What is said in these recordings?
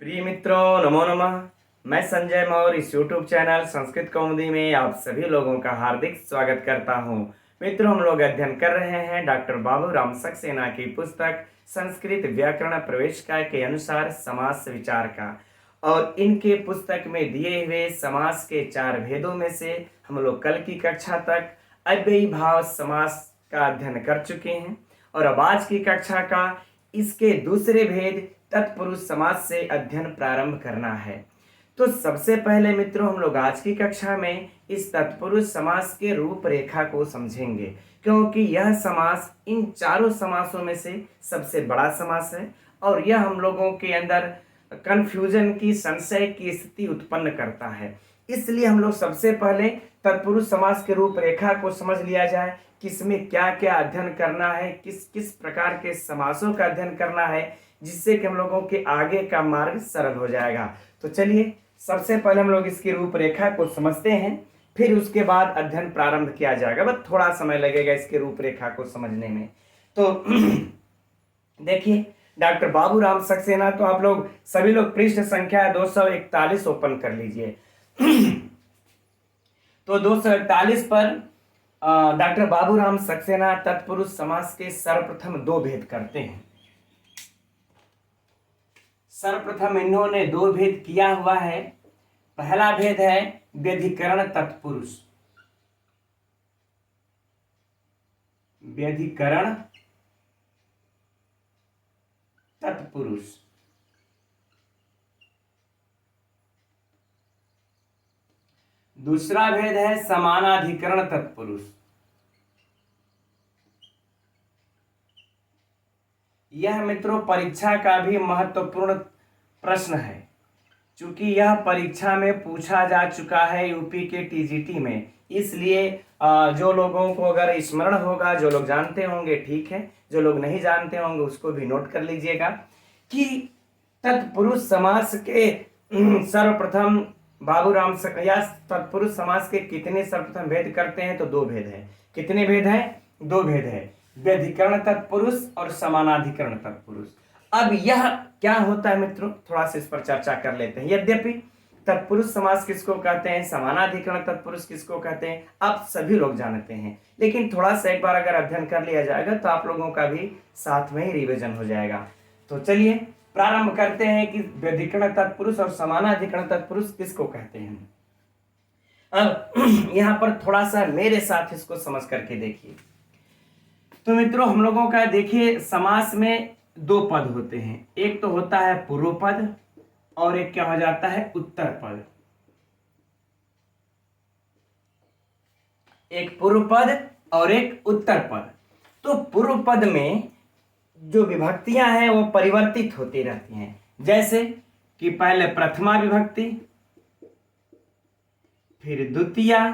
प्रिय मित्रों, नमो नमः। मैं संजय मौर्य इस YouTube चैनल संस्कृत कौमुदी में आप सभी लोगों का हार्दिक स्वागत करता हूं। मित्रों, हम लोग अध्ययन कर रहे हैं डॉक्टर बाबूराम सक्सेना की पुस्तक संस्कृत व्याकरण प्रवेशिका के अनुसार समास विचार का। और इनके पुस्तक में दिए हुए समास के 4 भेदों में से हम लोग कल की कक्षा तक अव्ययी भाव समास का अध्ययन कर चुके हैं और अब आज की कक्षा का इसके दूसरे भेद तत्पुरुष समास से अध्ययन प्रारंभ करना है। तो सबसे पहले मित्रों, हम लोग आज की कक्षा में इस तत्पुरुष समास के रूपरेखा को समझेंगे, क्योंकि यह समास इन चारों समासों में से सबसे बड़ा समास है और यह हम लोगों के अंदर कंफ्यूजन की, संशय की स्थिति उत्पन्न करता है। इसलिए हम लोग सबसे पहले तत्पुरुष समास के रूपरेखा को समझ लिया जाए, किसमें क्या क्या अध्ययन करना है, किस किस प्रकार के समासों का अध्ययन करना है, जिससे कि हम लोगों के आगे का मार्ग सरल हो जाएगा। तो चलिए सबसे पहले हम लोग इसकी रूपरेखा को समझते हैं, फिर उसके बाद अध्ययन प्रारंभ किया जाएगा। बस थोड़ा समय लगेगा इसके रूपरेखा को समझने में। तो देखिए, डॉक्टर बाबूराम सक्सेना, तो आप लोग सभी लोग पृष्ठ संख्या 241 ओपन कर लीजिए। तो 241 पर डॉक्टर बाबूराम सक्सेना तत्पुरुष समास के सर्वप्रथम 2 भेद करते हैं। सर्वप्रथम इन्होंने 2 भेद किया हुआ है। पहला भेद है व्यधिकरण तत्पुरुष। व्यधिकरण तत्पुरुष। दूसरा भेद है समानाधिकरण तत्पुरुष। यह मित्रों परीक्षा का भी महत्वपूर्ण प्रश्न है, क्योंकि यह परीक्षा में पूछा जा चुका है यूपी के टीजीटी में। इसलिए जो लोगों को अगर स्मरण होगा, जो लोग जानते होंगे ठीक है, जो लोग नहीं जानते होंगे उसको भी नोट कर लीजिएगा कि तत्पुरुष समास के सर्वप्रथम बाबूराम सक्सेना तत्पुरुष समास के कितने सर्वप्रथम भेद करते हैं? तो 2 भेद है। कितने भेद है? 2 भेद है, व्यधिकरण तत्पुरुष और समानाधिकरण तत्पुरुष। अब यह क्या होता है मित्रों, थोड़ा सा इस पर चर्चा कर लेते हैं। यद्यपि तत्पुरुष समास किसको कहते हैं, समानाधिकरण तत्पुरुष किसको कहते हैं, आप सभी लोग जानते हैं, लेकिन थोड़ा सा एक बार अगर अध्ययन कर लिया जाएगा तो आप लोगों का भी साथ में ही रिवीजन हो जाएगा। तो चलिए प्रारंभ करते हैं कि व्यधिकरण तत्पुरुष और समानाधिकरण तत्पुरुष किसको कहते हैं। अब यहां पर थोड़ा सा मेरे साथ इसको समझ करके देखिए। तो मित्रों, हम लोगों का देखिए समास में 2 पद होते हैं। एक तो होता है पूर्व पद और एक क्या हो जाता है, उत्तर पद। एक पूर्व पद और एक उत्तर पद। तो पूर्व पद में जो विभक्तियां हैं वो परिवर्तित होती रहती हैं, जैसे कि पहले प्रथमा विभक्ति, फिर द्वितीया,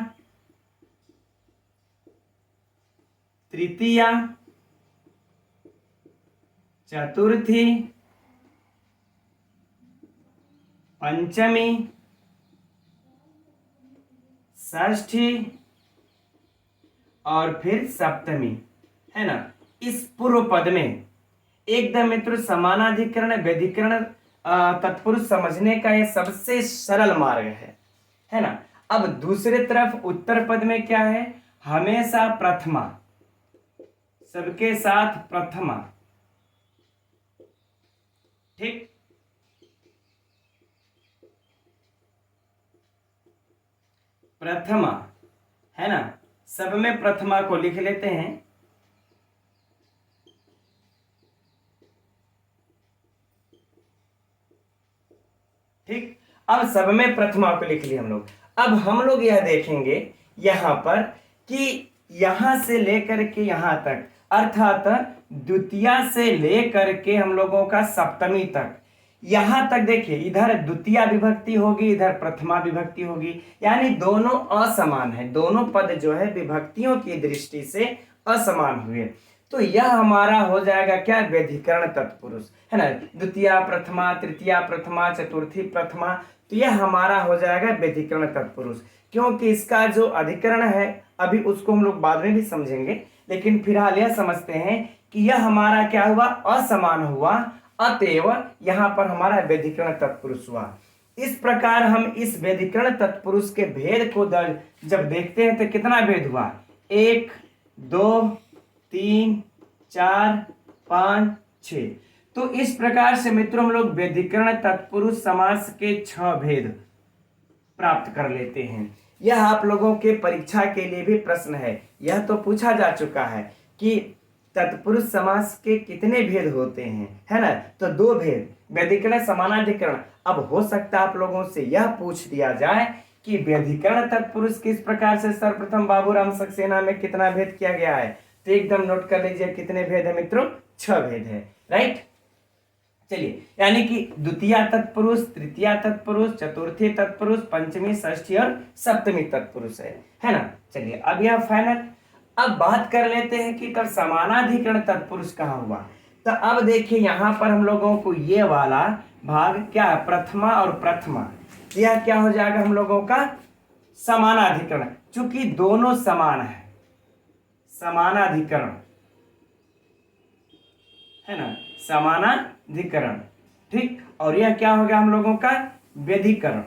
तृतीया, चतुर्थी, पंचमी, षष्ठी और फिर सप्तमी, है ना। इस पूर्व पद में एकदम मित्र समानाधिकरण व्यधिकरण तत्पुरुष समझने का यह सबसे सरल मार्ग है ना। अब दूसरे तरफ उत्तर पद में क्या है, हमेशा प्रथमा, सबके साथ प्रथमा, ठीक। प्रथमा, है ना, सब में प्रथमा को लिख लेते हैं। ठीक, अब सब में प्रथमा को लिख लिया हम लोग। अब हम लोग यह देखेंगे यहां पर कि यहां से लेकर के यहां तक, अर्थात द्वितीया से लेकर के हम लोगों का सप्तमी तक, यहां तक देखिए, इधर द्वितीया विभक्ति होगी, इधर प्रथमा विभक्ति होगी, यानी दोनों असमान है। दोनों पद जो है विभक्तियों की दृष्टि से असमान हुए। तो यह हमारा हो जाएगा क्या, व्यधिकरण तत्पुरुष, है ना। द्वितीया प्रथमा, तृतीया प्रथमा, चतुर्थी प्रथमा, तो यह हमारा हो जाएगा व्यधिकरण तत्पुरुष। क्योंकि इसका जो अधिकरण है अभी उसको हम लोग बाद में भी समझेंगे, लेकिन फिलहाल यह समझते हैं कि यह हमारा क्या हुआ, असमान हुआ अतएव यहाँ पर हमारा व्यधिकरण तत्पुरुष हुआ। इस प्रकार हम इस व्यधिकरण तत्पुरुष के भेद को जब देखते हैं तो कितना भेद हुआ, 1 2 3 4 5 6। तो इस प्रकार से मित्रों हम लोग व्यधिकरण तत्पुरुष समास के 6 भेद प्राप्त कर लेते हैं। यह आप लोगों के परीक्षा के लिए भी प्रश्न है, यह तो पूछा जा चुका है कि तत्पुरुष समास के कितने भेद होते हैं, है ना। तो 2 भेद, व्यधिकरण समानाधिकरण। अब हो सकता है आप लोगों से यह पूछ दिया जाए कि व्यधिकरण तत्पुरुष किस प्रकार से सर्वप्रथम बाबूराम सक्सेना में कितना भेद किया गया है, तो एकदम नोट कर लीजिए कितने भेद है मित्रों, 6 भेद है, राइट। चलिए, यानी कि द्वितीय तत्पुरुष, तृतीय तत्पुरुष, चतुर्थी तत्पुरुष, पंचमी, षष्ठी और सप्तमी तत्पुरुष है ना। चलिए अब यह फाइनल। अब बात कर लेते हैं कि तब समानाधिकरण तत्पुरुष कहाँ हुआ। तो अब देखिए यहाँ पर हम लोगों को ये वाला भाग क्या है, प्रथमा और प्रथमा, यह क्या हो जाएगा हम लोगों का समानाधिकरण, चूंकि दोनों समान है, समानाधिकरण है ना, समानाधिकरण, ठीक। और यह क्या हो गया हम लोगों का व्यधिकरण।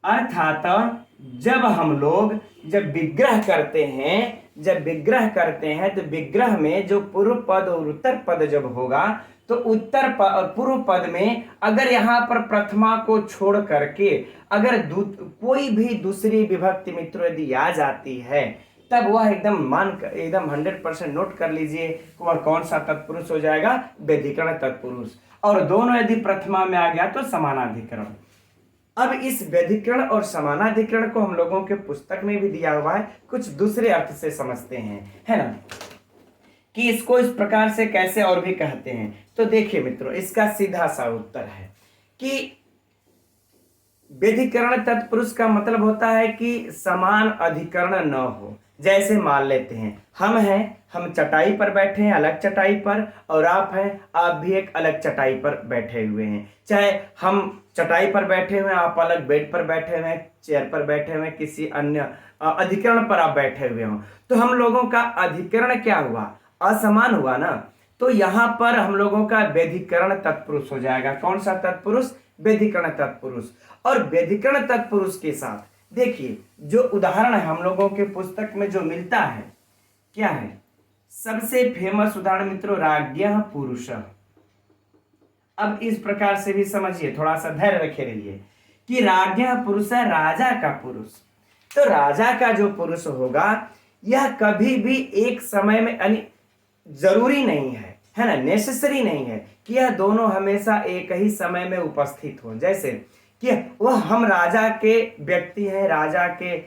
अर्थात जब हम लोग विग्रह करते हैं तो विग्रह में जो पूर्व पद और उत्तर पद जब होगा तो पूर्व पद में अगर यहाँ पर प्रथमा को छोड़ करके अगर कोई भी दूसरी विभक्ति मित्रों यदि आ जाती है तब वह एकदम 100% नोट कर लीजिए वह कौन सा तत्पुरुष हो जाएगा, व्यधिकरण तत्पुरुष। और दोनों यदि प्रथमा में आ गया तो समानाधिकरण। अब इस व्यधिकरण और समानाधिकरण को हम लोगों के पुस्तक में भी दिया हुआ है, कुछ दूसरे अर्थ से समझते हैं, है ना, कि इसको इस प्रकार से कैसे और भी कहते हैं। तो देखिए मित्रों, इसका सीधा सा उत्तर है कि व्यधिकरण तत्पुरुष का मतलब होता है कि समान अधिकरण न हो। जैसे मान लेते हैं हम चटाई पर बैठे हैं, अलग चटाई पर, और आप भी एक अलग चटाई पर बैठे हुए हैं। चाहे हम चटाई पर बैठे हुए हैं, आप अलग बेड पर बैठे हुए हैं, चेयर पर बैठे हुए हैं, किसी अन्य अधिकरण पर आप बैठे हुए हो, तो हम लोगों का अधिकरण क्या हुआ, असमान हुआ ना। तो यहाँ पर हम लोगों का व्यधिकरण तत्पुरुष हो जाएगा। कौन सा तत्पुरुष, व्यधिकरण तत्पुरुष। और व्यधिकरण तत्पुरुष के साथ देखिए जो उदाहरण है हम लोगों के पुस्तक में जो मिलता है, क्या है सबसे फेमस उदाहरण मित्रों, राज्ञः पुरुषः। अब इस प्रकार से भी समझिए, थोड़ा सा धैर्य रखे रहिए कि राज्ञः पुरुषः, राजा का पुरुष। तो राजा का जो पुरुष होगा यह कभी भी एक समय में, यानी जरूरी नहीं है ना, नेसेसरी नहीं है कि यह दोनों हमेशा एक ही समय में उपस्थित हो। जैसे कि वह हम राजा के व्यक्ति हैं, राजा के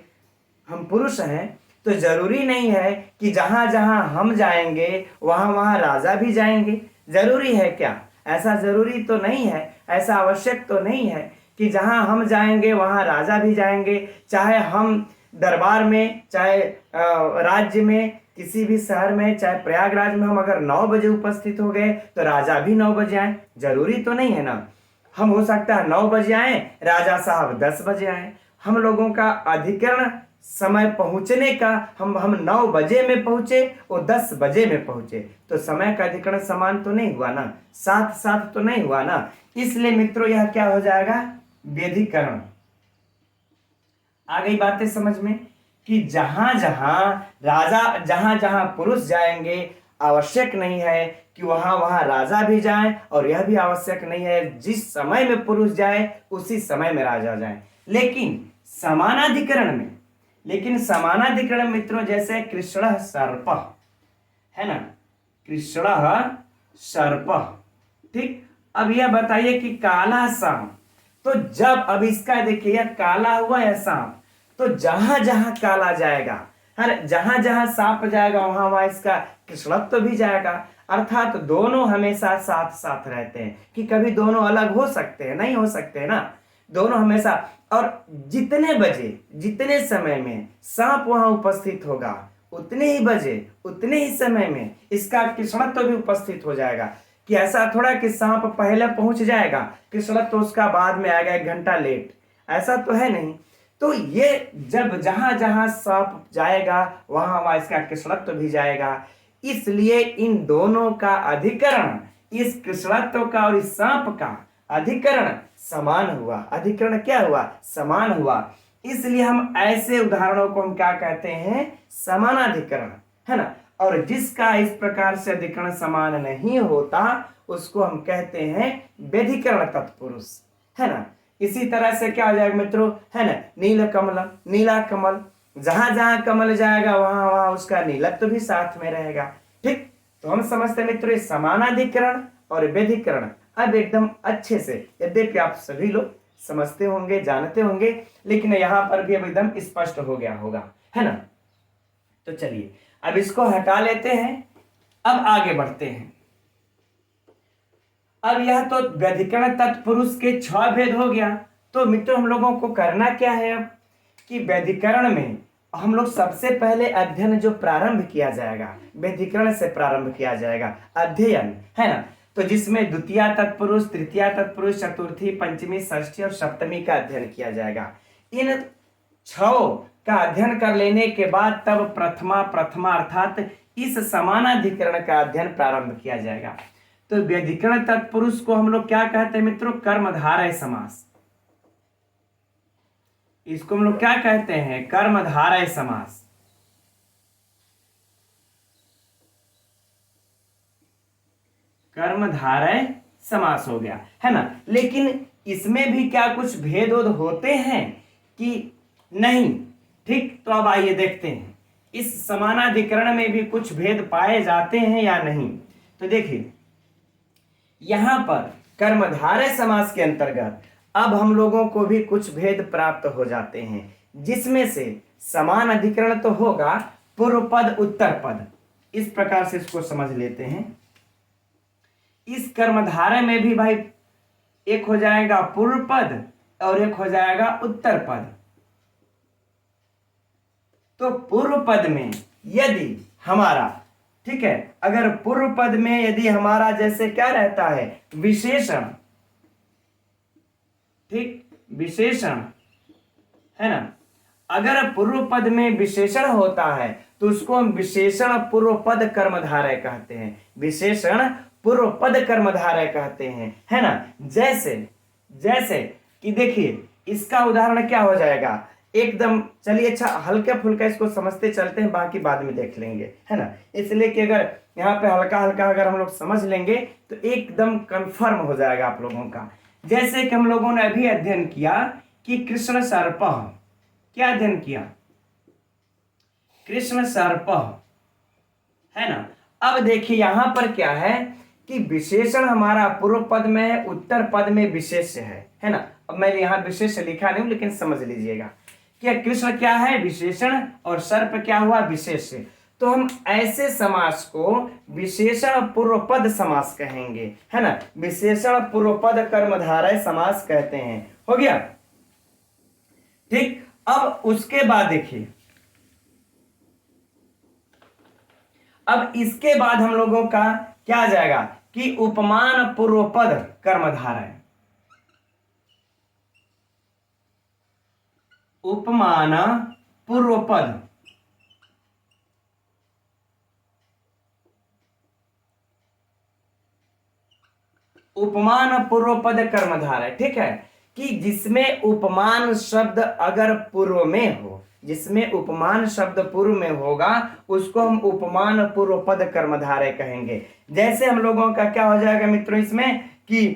हम पुरुष हैं, तो जरूरी नहीं है कि जहां जहां हम जाएंगे वहां वहां राजा भी जाएंगे। जरूरी है क्या, ऐसा जरूरी तो नहीं है, ऐसा आवश्यक तो नहीं है कि जहां हम जाएंगे वहां राजा भी जाएंगे। चाहे हम दरबार में, चाहे राज्य में, किसी भी शहर में, चाहे प्रयागराज में हम अगर 9 बजे उपस्थित हो गए तो राजा भी 9 बजे आए, जरूरी तो नहीं है ना। हम हो सकता है 9 बजे आए, राजा साहब 10 बजे आए। हम लोगों का अधिकरण समय पहुंचने का, हम 9 बजे में पहुंचे, वो 10 बजे में पहुंचे, तो समय का अधिकरण समान तो नहीं हुआ ना, साथ साथ तो नहीं हुआ ना। इसलिए मित्रों यह क्या हो जाएगा, व्यधिकरण। आ गई बातें समझ में कि जहां जहां पुरुष जाएंगे आवश्यक नहीं है कि वहां वहां राजा भी जाए, और यह भी आवश्यक नहीं है जिस समय में पुरुष जाए उसी समय में राजा जाए। लेकिन समानाधिकरण मित्रों जैसे कृष्णः सर्पः है ना, कृष्णः सर्पः, ठीक। अब यह बताइए कि काला सांप, तो जब अब इसका देखिए यह काला हुआ है सांप, तो जहां जहां काला जाएगा, हर जहां जहां सांप जाएगा वहां वहां इसका कृष्णत्व भी जाएगा। अर्थात दोनों हमेशा साथ साथ रहते हैं, कि कभी दोनों अलग हो सकते हैं, नहीं हो सकते ना, दोनों हमेशा। और जितने बजे जितने समय में सांप वहां उपस्थित होगा उतने ही बजे उतने ही समय में इसका कृष्णत्व भी उपस्थित हो जाएगा। कि ऐसा थोड़ा कि सांप पहले पहुंच जाएगा, कृष्णत्व उसका बाद में आएगा 1 घंटा लेट, ऐसा तो है नहीं। तो ये जब जहां जहां सांप जाएगा वहां वहां इसका कृष्णत्व भी जाएगा। इसलिए इन दोनों का अधिकरण, इस कृष्णत्व का और इस सांप का अधिकरण समान हुआ। अधिकरण क्या हुआ? समान हुआ। इसलिए हम ऐसे उदाहरणों को हम क्या कहते हैं? समानाधिकरण, है ना। और जिसका इस प्रकार से अधिकरण समान नहीं होता उसको हम कहते हैं व्यधिकरण तत्पुरुष, है ना। इसी तरह से क्या हो जाएगा मित्रों, है ना, नील कमल, नीला कमल, जहां जहां कमल जाएगा वहां वहां उसका नीलत्व भी साथ में रहेगा। ठीक, तो हम समझते हैं मित्रों समानाधिकरण और व्यधिकरण अब एकदम अच्छे से, यद्यपि आप सभी लोग समझते होंगे, जानते होंगे, लेकिन यहां पर भी अब एकदम स्पष्ट हो गया होगा, है ना। तो चलिए अब इसको हटा लेते हैं, अब आगे बढ़ते हैं। अब यह तो व्यधिकरण तत्पुरुष के 6 भेद हो गया। तो मित्रों हम लोगों को करना क्या है अब कि व्यधिकरण में हम लोग सबसे पहले अध्ययन जो प्रारंभ किया जाएगा, व्यधिकरण से प्रारंभ किया जाएगा अध्ययन, है ना। तो जिसमें द्वितीय तत्पुरुष, तृतीय तत्पुरुष, चतुर्थी, पंचमी, षष्ठी और सप्तमी का अध्ययन किया जाएगा। इन 6 का अध्ययन कर लेने के बाद तब प्रथमा अर्थात इस समानाधिकरण का अध्ययन प्रारंभ किया जाएगा। तो व्यधिकरण तत्पुरुष को हम लोग क्या कहते हैं मित्रों? कर्मधारय समास। इसको हम लोग क्या कहते हैं? कर्मधारय समास। कर्मधारय समास हो गया, है ना। लेकिन इसमें भी क्या कुछ भेद होते हैं कि नहीं? ठीक, तो अब आइए देखते हैं इस समानाधिकरण में भी कुछ भेद पाए जाते हैं या नहीं। तो देखिए यहां पर कर्मधारय समास के अंतर्गत अब हम लोगों को भी कुछ भेद प्राप्त हो जाते हैं, जिसमें से समान अधिकरण तो होगा पूर्व पद उत्तर पद। इस प्रकार से इसको समझ लेते हैं। इस कर्मधारय में भी भाई एक हो जाएगा पूर्व पद और एक हो जाएगा उत्तर पद। तो पूर्व पद में यदि हमारा, ठीक है, अगर पूर्व पद में यदि हमारा जैसे क्या रहता है? विशेषण, ठीक, विशेषण, है ना। अगर पूर्व पद में विशेषण होता है तो उसको हम विशेषण पूर्व पद कर्मधारय कहते हैं। विशेषण पूर्व पद कर्मधारय कहते हैं, है ना। जैसे जैसे कि देखिए इसका उदाहरण क्या हो जाएगा एकदम। चलिए अच्छा हल्का फुल्का इसको समझते चलते हैं, बाकी बाद में देख लेंगे, है ना। इसलिए कि अगर यहाँ पे हल्का हल्का अगर हम लोग समझ लेंगे तो एकदम कंफर्म हो जाएगा आप लोगों का। जैसे कि हम लोगों ने अभी अध्ययन किया कि कृष्ण सर्प, क्या अध्ययन किया? कृष्ण सर्प, है ना। अब देखिए यहां पर क्या है कि विशेषण हमारा पूर्व पद में है, उत्तर पद में विशेष्य है ना। अब मैंने यहां विशेष लिखा नहीं लेकिन समझ लीजिएगा कि कृष्ण क्या है? विशेषण, और सर्प क्या हुआ? विशेष्य। तो हम ऐसे समास को विशेषण पूर्व पद समास कहेंगे, है ना। विशेषण पूर्व पद कर्मधारय समास कहते हैं। हो गया, ठीक। अब उसके बाद देखिए, अब इसके बाद हम लोगों का क्या आ जाएगा कि उपमान पूर्व पद कर्मधारय। उपमान पूर्व पद, उपमान पूर्व पद कर्मधारय, ठीक है। कि जिसमें उपमान शब्द अगर पूर्व में हो, जिसमें उपमान शब्द पूर्व में होगा उसको हम उपमान पूर्व पद कर्मधारय कहेंगे। जैसे हम लोगों का क्या हो जाएगा मित्रों इसमें कि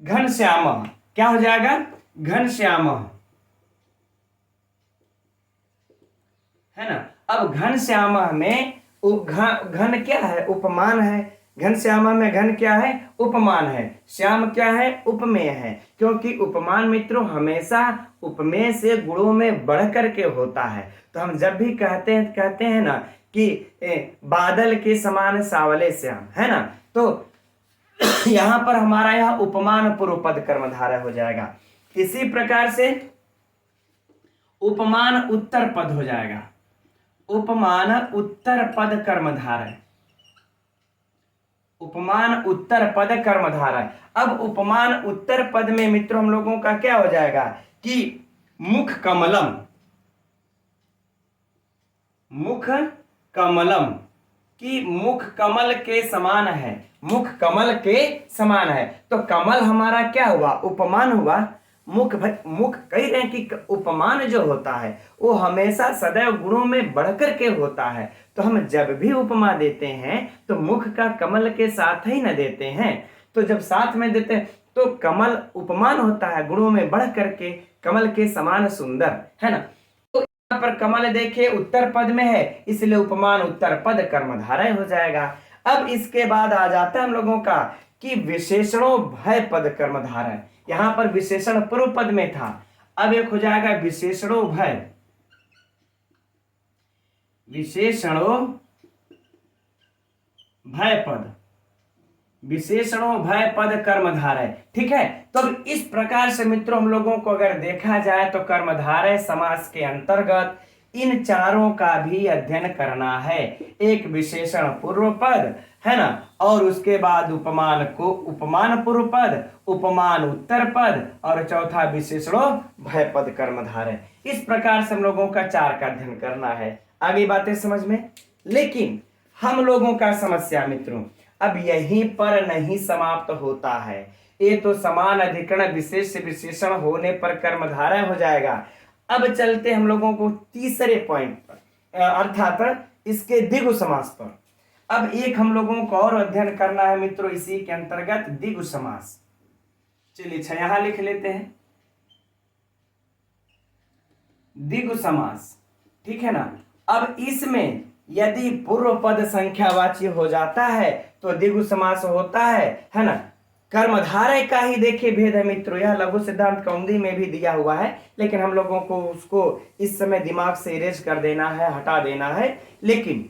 घनश्याम, क्या हो जाएगा? घनश्याम, है ना। अब घनश्याम में घन क्या है? उपमान है। घनश्यामा में घन क्या है? उपमान है। श्याम क्या है? उपमेय है। क्योंकि उपमान मित्रों हमेशा उपमेय से गुणों में बढ़ करके होता है। तो हम जब भी कहते हैं ना कि बादल के समान सावले श्याम, है ना। तो यहां पर हमारा यह उपमान पूर्व पद कर्मधारय हो जाएगा। इसी प्रकार से उपमान उत्तर पद हो जाएगा। उपमान उत्तर पद कर्मधारय, उपमान उत्तर पद कर्मधारय। अब उपमान उत्तर पद में मित्रों हम लोगों का क्या हो जाएगा कि मुख कमलम, मुख कमलम, कि मुख कमल के समान है, मुख कमल के समान है। तो कमल हमारा क्या हुआ, उपमान हुआ। मुख मुख कह रहे हैं कि उपमान जो होता है वो हमेशा सदैव गुणों में बढ़कर के होता है। तो हम जब भी उपमा देते हैं तो मुख का कमल के साथ ही न देते हैं। तो जब साथ में देते हैं तो कमल उपमान होता है, गुणों में बढ़ करके कमल के समान सुंदर, है ना। तो यहाँ पर कमल देखे उत्तर पद में है, इसलिए उपमान उत्तर पद कर्मधारय हो जाएगा। अब इसके बाद आ जाता है हम लोगों का कि विशेषणों भय पद कर्मधारय। यहां पर विशेषण पूर्व पद में था, अब एक हो जाएगा विशेषणों भय, विशेषणों भय पद, विशेषणों भय पद कर्मधारय। ठीक है, तो इस प्रकार से मित्रों हम लोगों को अगर देखा जाए तो कर्मधारय समास के अंतर्गत इन चारों का भी अध्ययन करना है। एक विशेषण पूर्व पद, है ना, और उसके बाद उपमान को उपमान पूर्व पद, उपमान उत्तर पद, और चौथा विशेषणों भय पद कर्मधारय। इस प्रकार से हम लोगों का चार का अध्ययन करना है। आगे बातें समझ में। लेकिन हम लोगों का समस्या मित्रों अब यहीं पर नहीं समाप्त होता है। ये तो समान अधिकरण विशेष विशेषण होने पर कर्मधारय हो जाएगा। अब चलते हम लोगों को तीसरे पॉइंट पर, अर्थात इसके द्विगु समास पर। अब एक हम लोगों को और अध्ययन करना है मित्रों इसी के अंतर्गत द्विगु समास। चलिए अच्छा यहां लिख लेते हैं द्विगु समास, ठीक है ना। अब इसमें यदि पूर्व पद संख्यावाची हो जाता है तो द्विगु समास होता है ना। कर्मधारय का ही देखिए भेद है मित्रों, यह लघु सिद्धांत कौमुदी में भी दिया हुआ है, लेकिन हम लोगों को उसको इस समय दिमाग से इरेज कर देना है, हटा देना है। लेकिन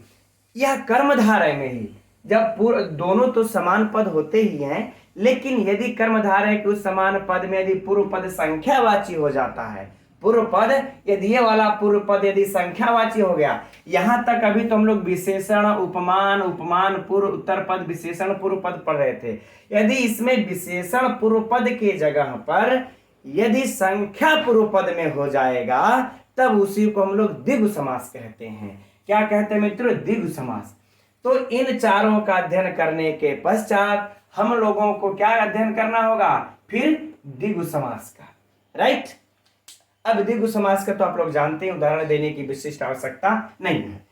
यह कर्मधारय में ही जब पूर्व दोनों तो समान पद होते ही हैं, लेकिन यदि कर्मधारय के उस समान पद में यदि पूर्व पद संख्यावाची हो जाता है, पूर्व पद यदि ये वाला पूर्व पद यदि संख्यावाची हो गया, यहां तक अभी तो हम लोग विशेषण उपमान उपमान पूर्व उत्तर पद विशेषण पूर्व पद पढ़ रहे थे। यदि इसमें विशेषण पूर्व पद के जगह पर यदि संख्या पूर्व पद में हो जाएगा तब उसी को हम लोग द्विगु समास कहते हैं। क्या कहते हैं मित्रों, द्विगु समास। तो इन चारों का अध्ययन करने के पश्चात हम लोगों को क्या अध्ययन करना होगा, फिर द्विगु समास का, राइट। अब द्विगु समास का तो आप लोग जानते हैं, उदाहरण देने की विशिष्ट आवश्यकता नहीं है।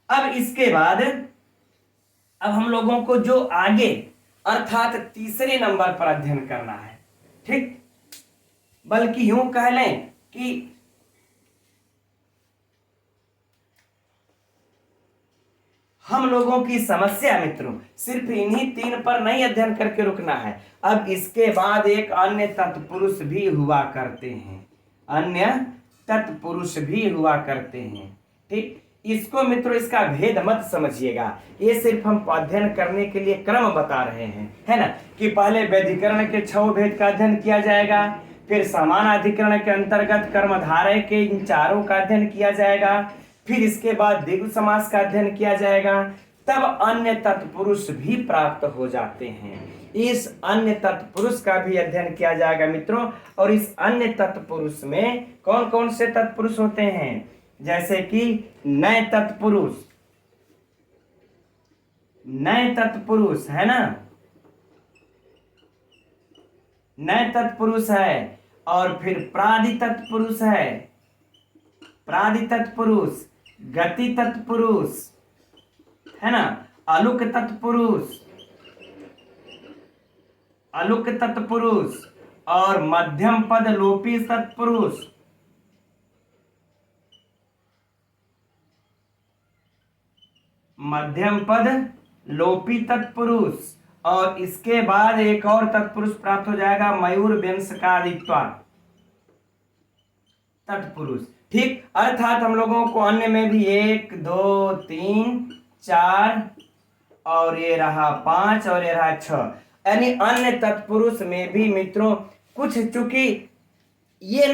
अब इसके बाद अब हम लोगों को जो आगे अर्थात तीसरे नंबर पर अध्ययन करना है, ठीक, बल्कि यूं कह लें कि हम लोगों की समस्या मित्रों सिर्फ इन्हीं तीन पर नहीं अध्ययन करके रुकना है। अब इसके बाद एक अन्य तत्पुरुष भी हुआ करते हैं, अन्य तत्पुरुष भी हुआ करते हैं, ठीक। इसको मित्रों इसका भेद मत समझिएगा, ये सिर्फ हम अध्ययन करने के लिए क्रम बता रहे हैं, है ना, कि पहले वैधिकरण के 6 भेद का अध्ययन किया जाएगा, फिर समान अधिकरण के अंतर्गत कर्मधारय के इन चारों का अध्ययन किया जाएगा, फिर इसके बाद द्विगु समास का अध्ययन किया जाएगा, तब अन्य तत्पुरुष भी प्राप्त हो जाते हैं। इस अन्य तत्पुरुष का भी अध्ययन किया जाएगा मित्रों। और इस अन्य तत्पुरुष में कौन कौन से तत्पुरुष होते हैं, जैसे कि नए तत्पुरुष, नए तत्पुरुष है ना, नए तत्पुरुष है, और फिर प्रादि तत्पुरुष है, प्रादि तत्पुरुष, गति तत्पुरुष है ना, अलुक तत्पुरुष, अलुक तत्पुरुष, और मध्यम पद लोपी तत्पुरुष, मध्यम पद लोपी तत्पुरुष, और इसके बाद एक और तत्पुरुष प्राप्त हो जाएगा मयूर व्यंशकादित्वा तत्पुरुष, ठीक। अर्थात हम लोगों को अन्य में भी 1 2 3 4 और ये रहा 5 और ये रहा 6, यानी अन्य तत्पुरुष में भी मित्रों कुछ, चूंकि ये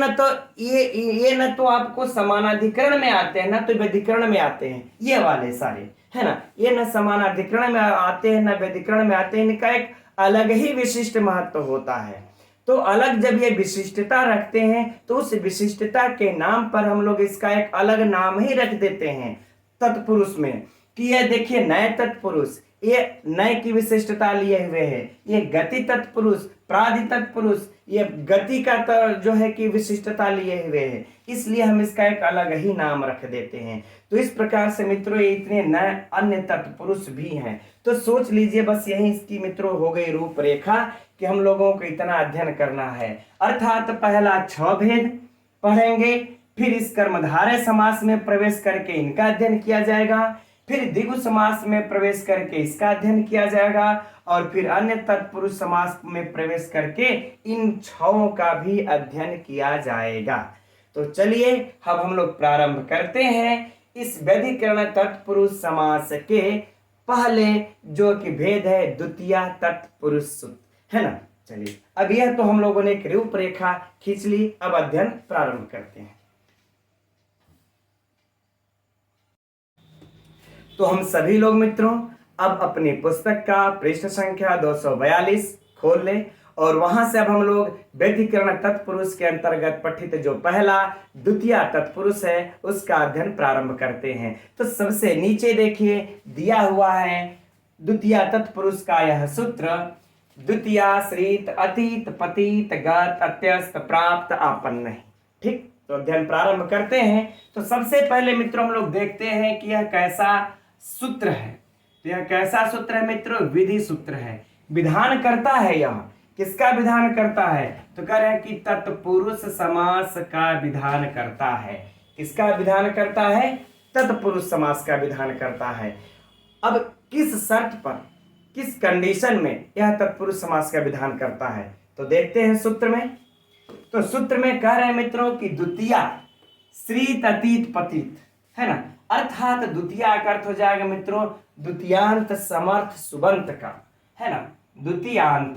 न तो आपको समानाधिकरण में आते हैं, ना तो व्यधिकरण में आते हैं, ये वाले सारे, है ना, ये न समानाधिकरण में आते हैं, न व्यधिकरण में आते हैं, इनका एक अलग ही विशिष्ट महत्व होता है। तो अलग जब ये विशिष्टता रखते हैं तो उस विशिष्टता के नाम पर हम लोग इसका एक अलग नाम ही रख देते हैं, तत्पुरुष में कि यह देखिए नए तत्पुरुष, ये नए की विशिष्टता लिए हुए है। ये गति तत्पुरुष, प्रादि तत्पुरुष, ये गति का जो है कि विशिष्टता लिए हुए है, इसलिए हम इसका एक अलग ही नाम रख देते हैं। तो इस प्रकार से मित्रों ये इतने नए अन्य तत्पुरुष भी हैं। तो सोच लीजिए बस यही इसकी मित्रों हो गई रूपरेखा कि हम लोगों को इतना अध्ययन करना है। अर्थात पहला 6 भेद पढ़ेंगे, फिर इस कर्मधारय समास में प्रवेश करके इनका अध्ययन किया जाएगा, फिर द्विगु समास में प्रवेश करके इसका अध्ययन किया जाएगा, और फिर अन्य तत्पुरुष समास में प्रवेश करके इन 6 का भी अध्ययन किया जाएगा। तो चलिए अब हम लोग प्रारंभ करते हैं इस व्यधिकरण तत्पुरुष समास के पहले जो कि भेद है द्वितीय तत्पुरुष सूत्र, है ना। चलिए अब यह तो हम लोगों ने एक रूपरेखा खींच ली, अब अध्ययन प्रारंभ करते हैं। तो हम सभी लोग मित्रों अब अपनी पुस्तक का पृष्ठ संख्या 242 खोल लें, और वहां से अब हम लोग व्यधिकरण तत्पुरुष के अंतर्गत पठित जो पहला द्वितीय तत्पुरुष है उसका अध्ययन प्रारंभ करते हैं। तो सबसे नीचे देखिए दिया हुआ है द्वितीय तत्पुरुष का यह सूत्र, द्वितीय श्रित अतीत पतीत गत अत्यस्त प्राप्त आपन्न। ठीक, तो अध्ययन प्रारंभ करते हैं। तो सबसे पहले मित्रों हम लोग देखते हैं कि यह कैसा सूत्र है। तो यह कैसा सूत्र है मित्रों? विधि सूत्र है, विधान करता है। यह किसका विधान करता है? तो कह रहे हैं कि तत्पुरुष समास का विधान करता है। किसका विधान करता है? तत्पुरुष समास का विधान करता है। अब किस शर्त पर, किस कंडीशन में यह तत्पुरुष समास का विधान करता है, तो देखते हैं सूत्र में। तो सूत्र में कह रहे हैं मित्रों कि द्वितीय श्रित अतीत पतित, है ना। अर्थात द्वितीय का अर्थ हो जाएगा मित्रों द्वितीयांत समर्थ सुबंत का, है ना। द्वितीयांत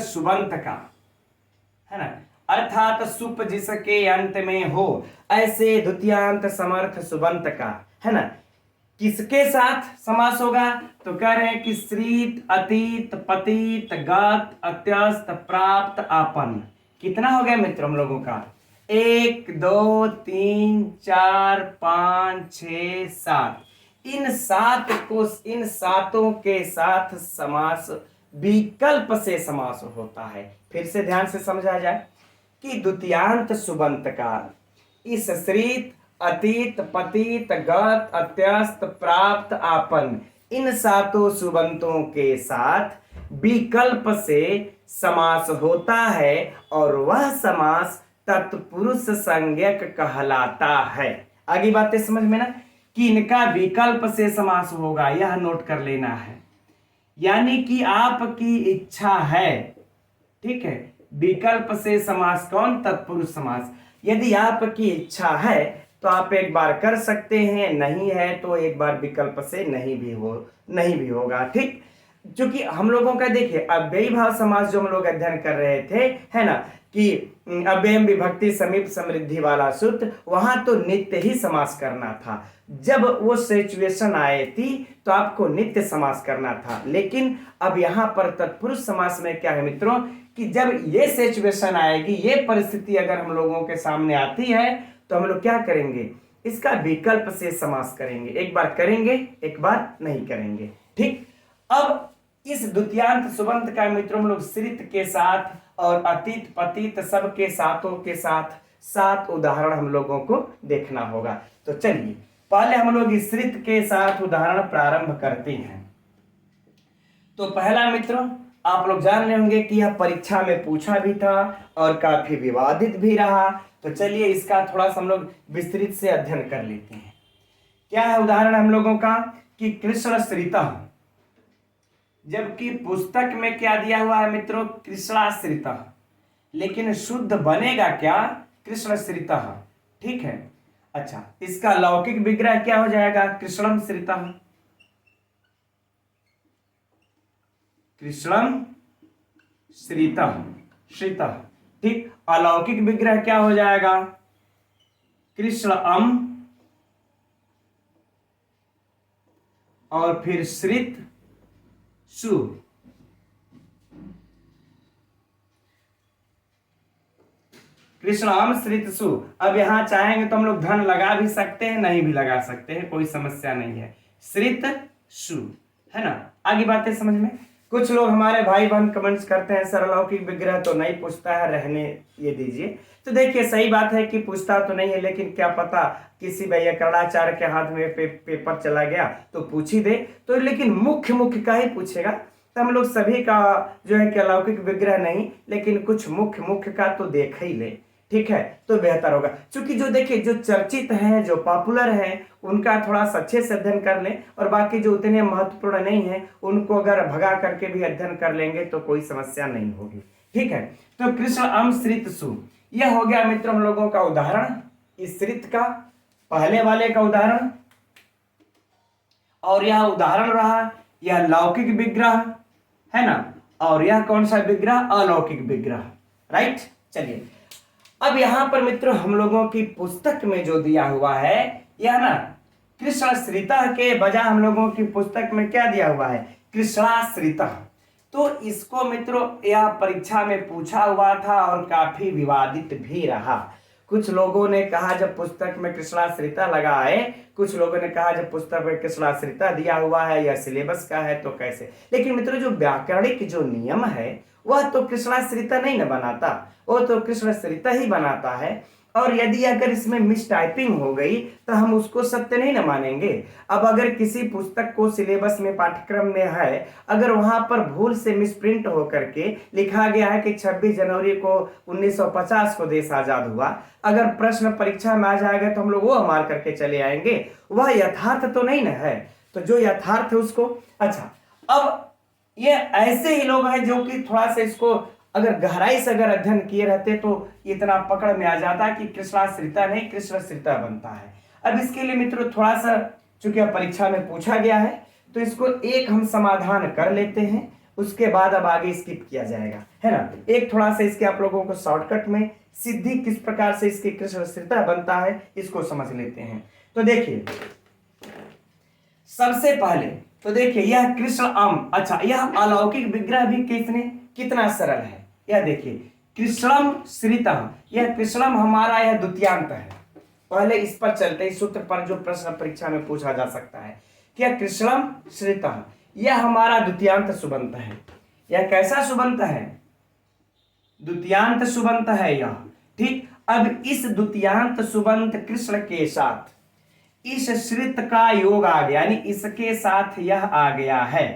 सुबंत का, है ना। अर्थात सुप जिसके अंत में हो ऐसे द्वितीयांत समर्थ सुबंत का, है ना। किसके साथ समास होगा? तो कह रहे हैं कि श्रित अतीत पतित गत अत्यस्त प्राप्त आपन्न। कितना हो गया मित्रों हम लोगों का? 1 2 3 4 5 6 7। इन सातों के साथ समास विकल्प से समास होता है। फिर से ध्यान से समझा जाए कि द्वितीयांत सुबंत का इस श्रित अतीत पतित गत अत्यस्त प्राप्त आपन्न इन सातों सुबंतों के साथ विकल्प से समास होता है, और वह समास तत्पुरुष संज्ञक कहलाता है। आगे बातें समझ में ना, कि इनका विकल्प से समास होगा, यह नोट कर लेना है। यानी कि आपकी इच्छा है, ठीक है। विकल्प से समास कौन? तत्पुरुष समास। यदि आपकी इच्छा है तो आप एक बार कर सकते हैं, नहीं है तो एक बार विकल्प से नहीं भी होगा। ठीक, क्योंकि हम लोगों का देखिए अव्ययी भाव समास जो हम लोग अध्ययन कर रहे थे, है ना, कि अव्ययम विभक्ति समीप समृद्धि वाला सूत्र, वहां तो नित्य ही समास करना था। जब वो सिचुएशन आए थी तो आपको नित्य समास करना था। लेकिन अब यहाँ पर तत्पुरुष समास में क्या है मित्रों कि जब ये सिचुएशन आएगी, ये परिस्थिति अगर हम लोगों के सामने आती है तो हम लोग क्या करेंगे? इसका विकल्प से समास करेंगे। एक बार करेंगे, एक बार नहीं करेंगे। ठीक, अब इस द्वितीयांत सुबंत का मित्रों हम लोग श्रित के साथ और अतीत पतित सब के साथों के साथ 7 उदाहरण हम लोगों को देखना होगा। तो चलिए पहले हम लोग इस श्रित के साथ उदाहरण प्रारंभ करते हैं। तो पहला मित्रों आप लोग जान रहे होंगे कि यह परीक्षा में पूछा भी था और काफी विवादित भी रहा। तो चलिए इसका थोड़ा सा हम लोग विस्तृत से अध्ययन कर लेते हैं। क्या है उदाहरण हम लोगों का कि कृष्ण श्रितः, जबकि पुस्तक में क्या दिया हुआ है मित्रों? कृष्णाश्रितः, लेकिन शुद्ध बनेगा क्या? कृष्ण श्रितः। ठीक है, अच्छा इसका लौकिक विग्रह क्या हो जाएगा? कृष्णम श्रितः। कृष्णम श्रितः, श्रितः। ठीक, अलौकिक विग्रह क्या हो जाएगा? कृष्णम और फिर श्रित सु। कृष्णम श्रित सु। अब यहाँ चाहेंगे तो हम लोग धन लगा भी सकते हैं, नहीं भी लगा सकते हैं, कोई समस्या नहीं है। श्रित सु, है ना। आगे बातें समझ में। कुछ लोग हमारे भाई बहन कमेंट्स करते हैं सर अलौकिक विग्रह तो नहीं पूछता है, रहने ये दीजिए। तो देखिए सही बात है कि पूछता तो नहीं है, लेकिन क्या पता किसी भैया कर्णाचार्य के हाथ में पेपर चला गया तो पूछ ही दे। तो लेकिन मुख्य का ही पूछेगा, तो हम लोग सभी का जो है कि अलौकिक विग्रह नहीं, लेकिन कुछ मुख्य का तो देख ही ले, ठीक है, तो बेहतर होगा। क्योंकि जो देखिए जो चर्चित हैं, जो पॉपुलर हैं, उनका थोड़ा सा अच्छे से अध्ययन कर लें, और बाकी जो उतने महत्वपूर्ण नहीं है उनको अगर भगा करके भी अध्ययन कर लेंगे तो कोई समस्या नहीं होगी, ठीक है। तो कृष्ण श्रित सु, यह हो गया मित्रों हम लोगों का उदाहरण, इस श्रित का पहले वाले का उदाहरण। और यह उदाहरण रहा, यह लौकिक विग्रह है ना, और यह कौन सा विग्रह, अलौकिक विग्रह, राइट। चलिए अब यहां पर मित्रों हम लोगों की पुस्तक में जो दिया हुआ है यह ना कृष्णाश्रितः के बजाय हम लोगों की पुस्तक में क्या दिया हुआ है, कृष्णाश्रितः। तो इसको मित्रों यह परीक्षा में पूछा हुआ था और काफी विवादित भी रहा। कुछ लोगों ने कहा जब पुस्तक में कृष्णाश्रितः लगा है, कुछ लोगों ने कहा जब पुस्तक में कृष्णाश्रितः दिया हुआ है या सिलेबस का है तो कैसे। लेकिन मित्रों जो व्याकरणिक जो नियम है वह तो कृष्णाश्रितः नहीं न बनाता, वो तो कृष्णाश्रितः ही बनाता है। और यदि अगर इसमें मिस टाइपिंग हो गई तो हम उसको सत्य नहीं न मानेंगे। अब अगर किसी पुस्तक को सिलेबस में पाठ्यक्रम में है, अगर वहां पर भूल से मिसप्रिंट होकर के लिखा गया है कि 26 जनवरी को 1950 को देश आजाद हुआ, अगर प्रश्न परीक्षा में आ जाएगा तो हम लोग वो मार करके चले आएंगे, वह यथार्थ तो नहीं न है। तो जो यथार्थ है उसको, अच्छा अब ये ऐसे ही लोग हैं जो कि थोड़ा सा इसको अगर गहराई से अगर अध्ययन किए रहते तो इतना पकड़ में आ जाता कि कृष्णाश्रितः नहीं कृष्णाश्रितः बनता है। अब इसके लिए मित्रों थोड़ा सा चूंकि परीक्षा में पूछा गया है तो इसको एक हम समाधान कर लेते हैं, उसके बाद अब आगे स्किप किया जाएगा, है ना। एक थोड़ा सा इसके आप लोगों को शॉर्टकट में सिद्धि किस प्रकार से इसके कृष्णाश्रितः बनता है इसको समझ लेते हैं। तो देखिए सबसे पहले तो देखिए यह कृष्ण अच्छा यह अलौकिक विग्रह भी कितना सरल है। यह देखिए कृष्णम श्रितः, यह कृष्णम हमारा यह द्वितीयांत है। पहले इस पर चलते इस सूत्र पर जो प्रश्न परीक्षा में पूछा जा सकता है कि कृष्णम श्रितः यह हमारा द्वितीयांत सुबंत है। यह कैसा सुबंत है, द्वितीयांत सुबंत है यह, ठीक। अब इस द्वितीयांत सुबंत कृष्ण के साथ इस श्रित का योग आ गया, यानी इसके साथ यह आ गया है,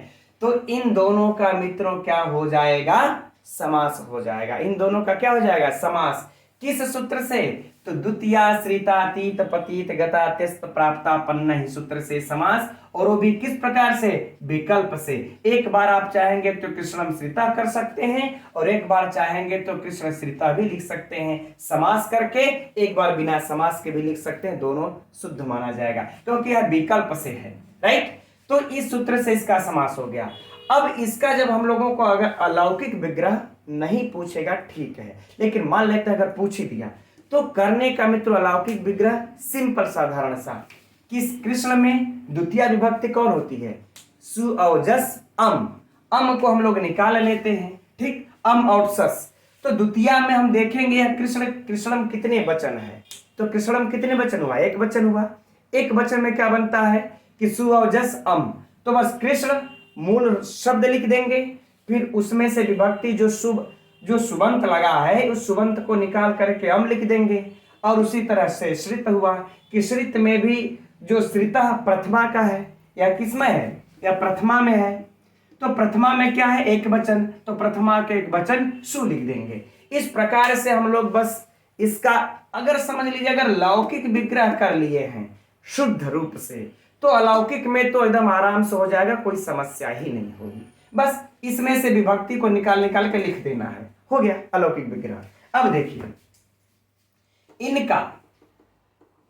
तो इन दोनों का मित्रों क्या हो जाएगा, समास हो जाएगा। इन दोनों का क्या हो जाएगा, समास। किस सूत्र से, तो द्वितीया श्रितातीत पतित गता त्यस्त प्राप्तापन्न ही सूत्र से समास, और वो भी किस प्रकार से, विकल्प से। एक बार आप चाहेंगे तो कृष्णम श्रिता कर सकते हैं और एक बार चाहेंगे तो कृष्ण श्रिता भी लिख सकते हैं समास करके, एक बार बिना समास के भी लिख सकते हैं, दोनों शुद्ध माना जाएगा क्योंकि यह विकल्प से है, राइट। तो इस सूत्र से इसका समास हो गया। अब इसका जब हम लोगों को अगर अलौकिक विग्रह नहीं पूछेगा ठीक है, लेकिन मान लेते हैं अगर पूछ ही दिया तो करने का मित्र अलौकिक विग्रह सिंपल साधारण सा, किस कृष्ण में द्वितीय विभक्ति कौन होती है, सु और जस अम को हम लोग निकाल लेते हैं, ठीक, अम और सस। तो द्वितीय में हम देखेंगे यह कृष्णम कितने वचन है, तो कृष्णम कितने वचन हुआ, एक वचन हुआ। एक वचन में क्या बनता है कि सु और जस अम, तो बस कृष्ण मूल शब्द लिख देंगे, फिर उसमें से विभक्ति जो सुबंत लगा है उस सुबंत को निकाल करके हम लिख देंगे। और उसी तरह से श्रित हुआ कि श्रित में भी जो श्रितः प्रथमा का है या किसमें है, या प्रथमा में है, तो प्रथमा में क्या है, एक वचन, तो प्रथमा के एक वचन सु लिख देंगे। इस प्रकार से हम लोग बस इसका अगर समझ लीजिए अगर लौकिक विग्रह कर लिए हैं शुद्ध रूप से तो अलौकिक में तो एकदम आराम से हो जाएगा, कोई समस्या ही नहीं होगी। बस इसमें से विभक्ति को निकाल के लिख देना है, हो गया अलौकिक विग्रह। अब देखिए इनका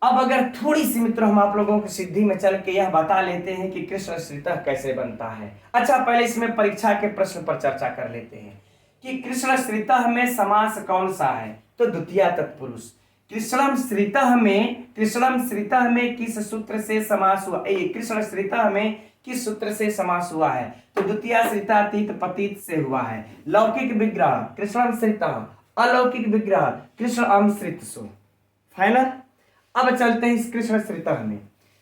अब अगर थोड़ी सी मित्रों हम आप लोगों की सिद्धि में चल के यह बता लेते हैं कि कृष्णाश्रितः कैसे बनता है। अच्छा पहले इसमें परीक्षा के प्रश्न पर चर्चा कर लेते हैं कि कृष्णाश्रितः में समास कौन सा है, तो द्वितीय तत्पुरुष। कृष्णम श्रितः में किस सूत्र से समास हुआ, कृष्ण श्रितः में किस सूत्र से समास हुआ है, तो द्वितीय श्रितातीत पतित से हुआ है। लौकिक विग्रह कृष्णम श्रितः अलौकिक विग्रह कृष्ण अमृत सु। फाइनल। अब चलते हैं इस कृष्ण श्रित में।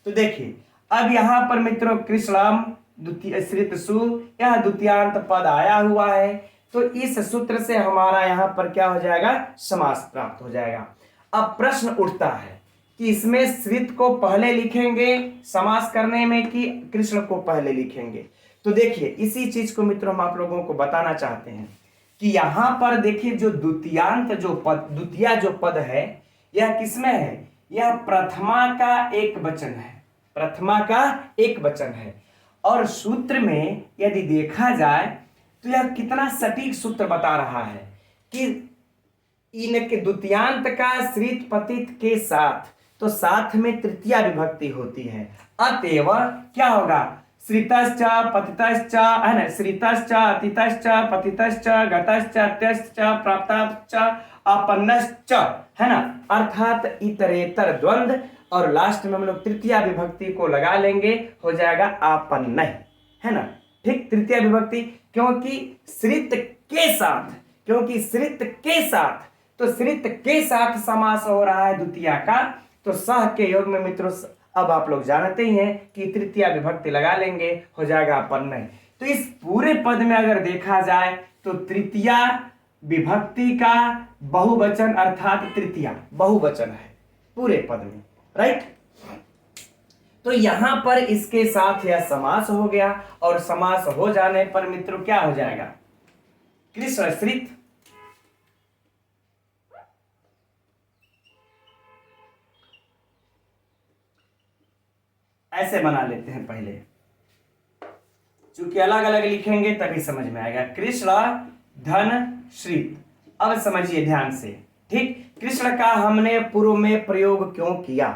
तो देखिए अब यहां पर मित्रों कृष्णम द्वितीय श्रित सु, यह द्वितीयांत पद आया हुआ है, तो इस सूत्र से हमारा यहां पर क्या हो जाएगा, समास प्राप्त हो जाएगा। अब प्रश्न उठता है कि इसमें श्रित को पहले लिखेंगे समास करने में कि कृष्ण को पहले लिखेंगे। तो देखिए इसी चीज को मित्रों हम आप लोगों को बताना चाहते हैं कि यहां पर देखिए जो द्वितीयांत जो पद, द्वितीया जो पद है यह किसमें है, यह प्रथमा का एक वचन है, प्रथमा का एक वचन है। और सूत्र में यदि देखा जाए तो यह कितना सटीक सूत्र बता रहा है कि इनके द्वितीयांत का श्रित पतित के साथ, तो साथ में तृतीया विभक्ति होती है, अतएव क्या होगा, श्रितश्च पतितश्च है ना, श्रितश्च अतितश्च पतितश्च गतश्च त्यश्च प्राप्तश्च आपन्नश्च है ना, अर्थात इतरेतर द्वंद्व और लास्ट में हम लोग तृतीया विभक्ति को लगा लेंगे, हो जाएगा आपन्न है ना। ठीक, तृतीया विभक्ति क्योंकि श्रित के साथ, क्योंकि श्रित के साथ, तो श्रित के साथ समास हो रहा है द्वितीया का, तो सह के योग में मित्रों अब आप लोग जानते ही हैं कि तृतीया विभक्ति लगा लेंगे, हो जाएगा आपन्न। तो इस पूरे पद में अगर देखा जाए तो तृतीया विभक्ति का बहुवचन अर्थात तृतीया बहुवचन है पूरे पद में, राइट। तो यहां पर इसके साथ यह समास हो गया, और समास हो जाने पर मित्रों क्या हो जाएगा, कृष्ण श्रित ऐसे बना लेते हैं पहले, चूंकि अलग अलग लिखेंगे तभी समझ में आएगा। कृष्ण धन श्रित। अब समझिए ध्यान से, ठीक। कृष्ण का हमने पूर्व में प्रयोग क्यों किया,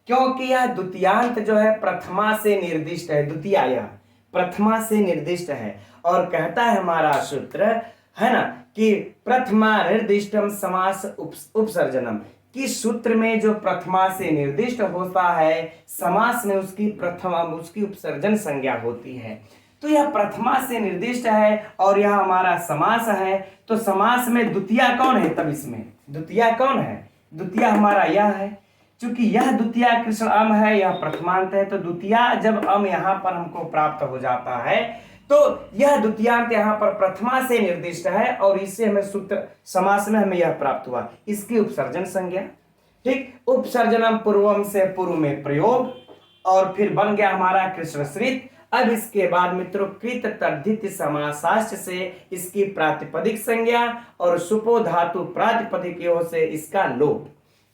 क्योंकि यह द्वितीयांत जो है प्रथमा से निर्दिष्ट है, द्वितीया यह प्रथमा से निर्दिष्ट है, और कहता है हमारा सूत्र है ना कि प्रथमा निर्दिष्टम समास उपसर्जनम, कि सूत्र में जो प्रथमा से निर्दिष्ट होता है समास में उसकी प्रथमा उसकी उपसर्जन संज्ञा होती है। तो यह प्रथमा से निर्दिष्ट है और यह हमारा समास है, तो समास में द्वितीया कौन है, तब इसमें द्वितीया कौन है, द्वितीया हमारा यह है। चूंकि यह द्वितीया कृष्ण अम है, यह प्रथमांत है, तो द्वितीया जब अम यहां पर हमको प्राप्त हो जाता है तो यह द्वितीयांत यहां पर प्रथमा से निर्दिष्ट है, और इससे हमें सूत्र समास में हमें यह प्राप्त हुआ, इसकी उपसर्जन संज्ञा। ठीक, उपसर्जनम पूर्वम से पूर्व में प्रयोग, और फिर बन गया हमारा कृष्ण श्रित। अब इसके बाद मित्रों कृत तद्धित समासाश्च से इसकी प्रातिपदिक संज्ञा, और सुपो धातु प्रातिपदिक से इसका लोप।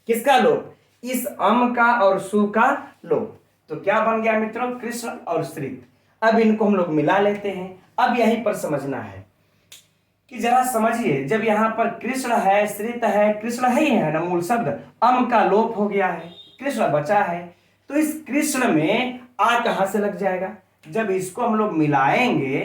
किसका लोप, इस अम का और सु का लोप। तो क्या बन गया मित्रों, कृष्ण और श्रित। अब इनको हम लोग मिला लेते हैं। अब यहीं पर समझना है कि जरा समझिए, जब यहां पर कृष्ण है श्रित है, कृष्ण ही है ना मूल शब्द, अम का लोप हो गया है, कृष्ण बचा है, तो इस कृष्ण में आ कहां से लग जाएगा, जब इसको हम लोग मिलाएंगे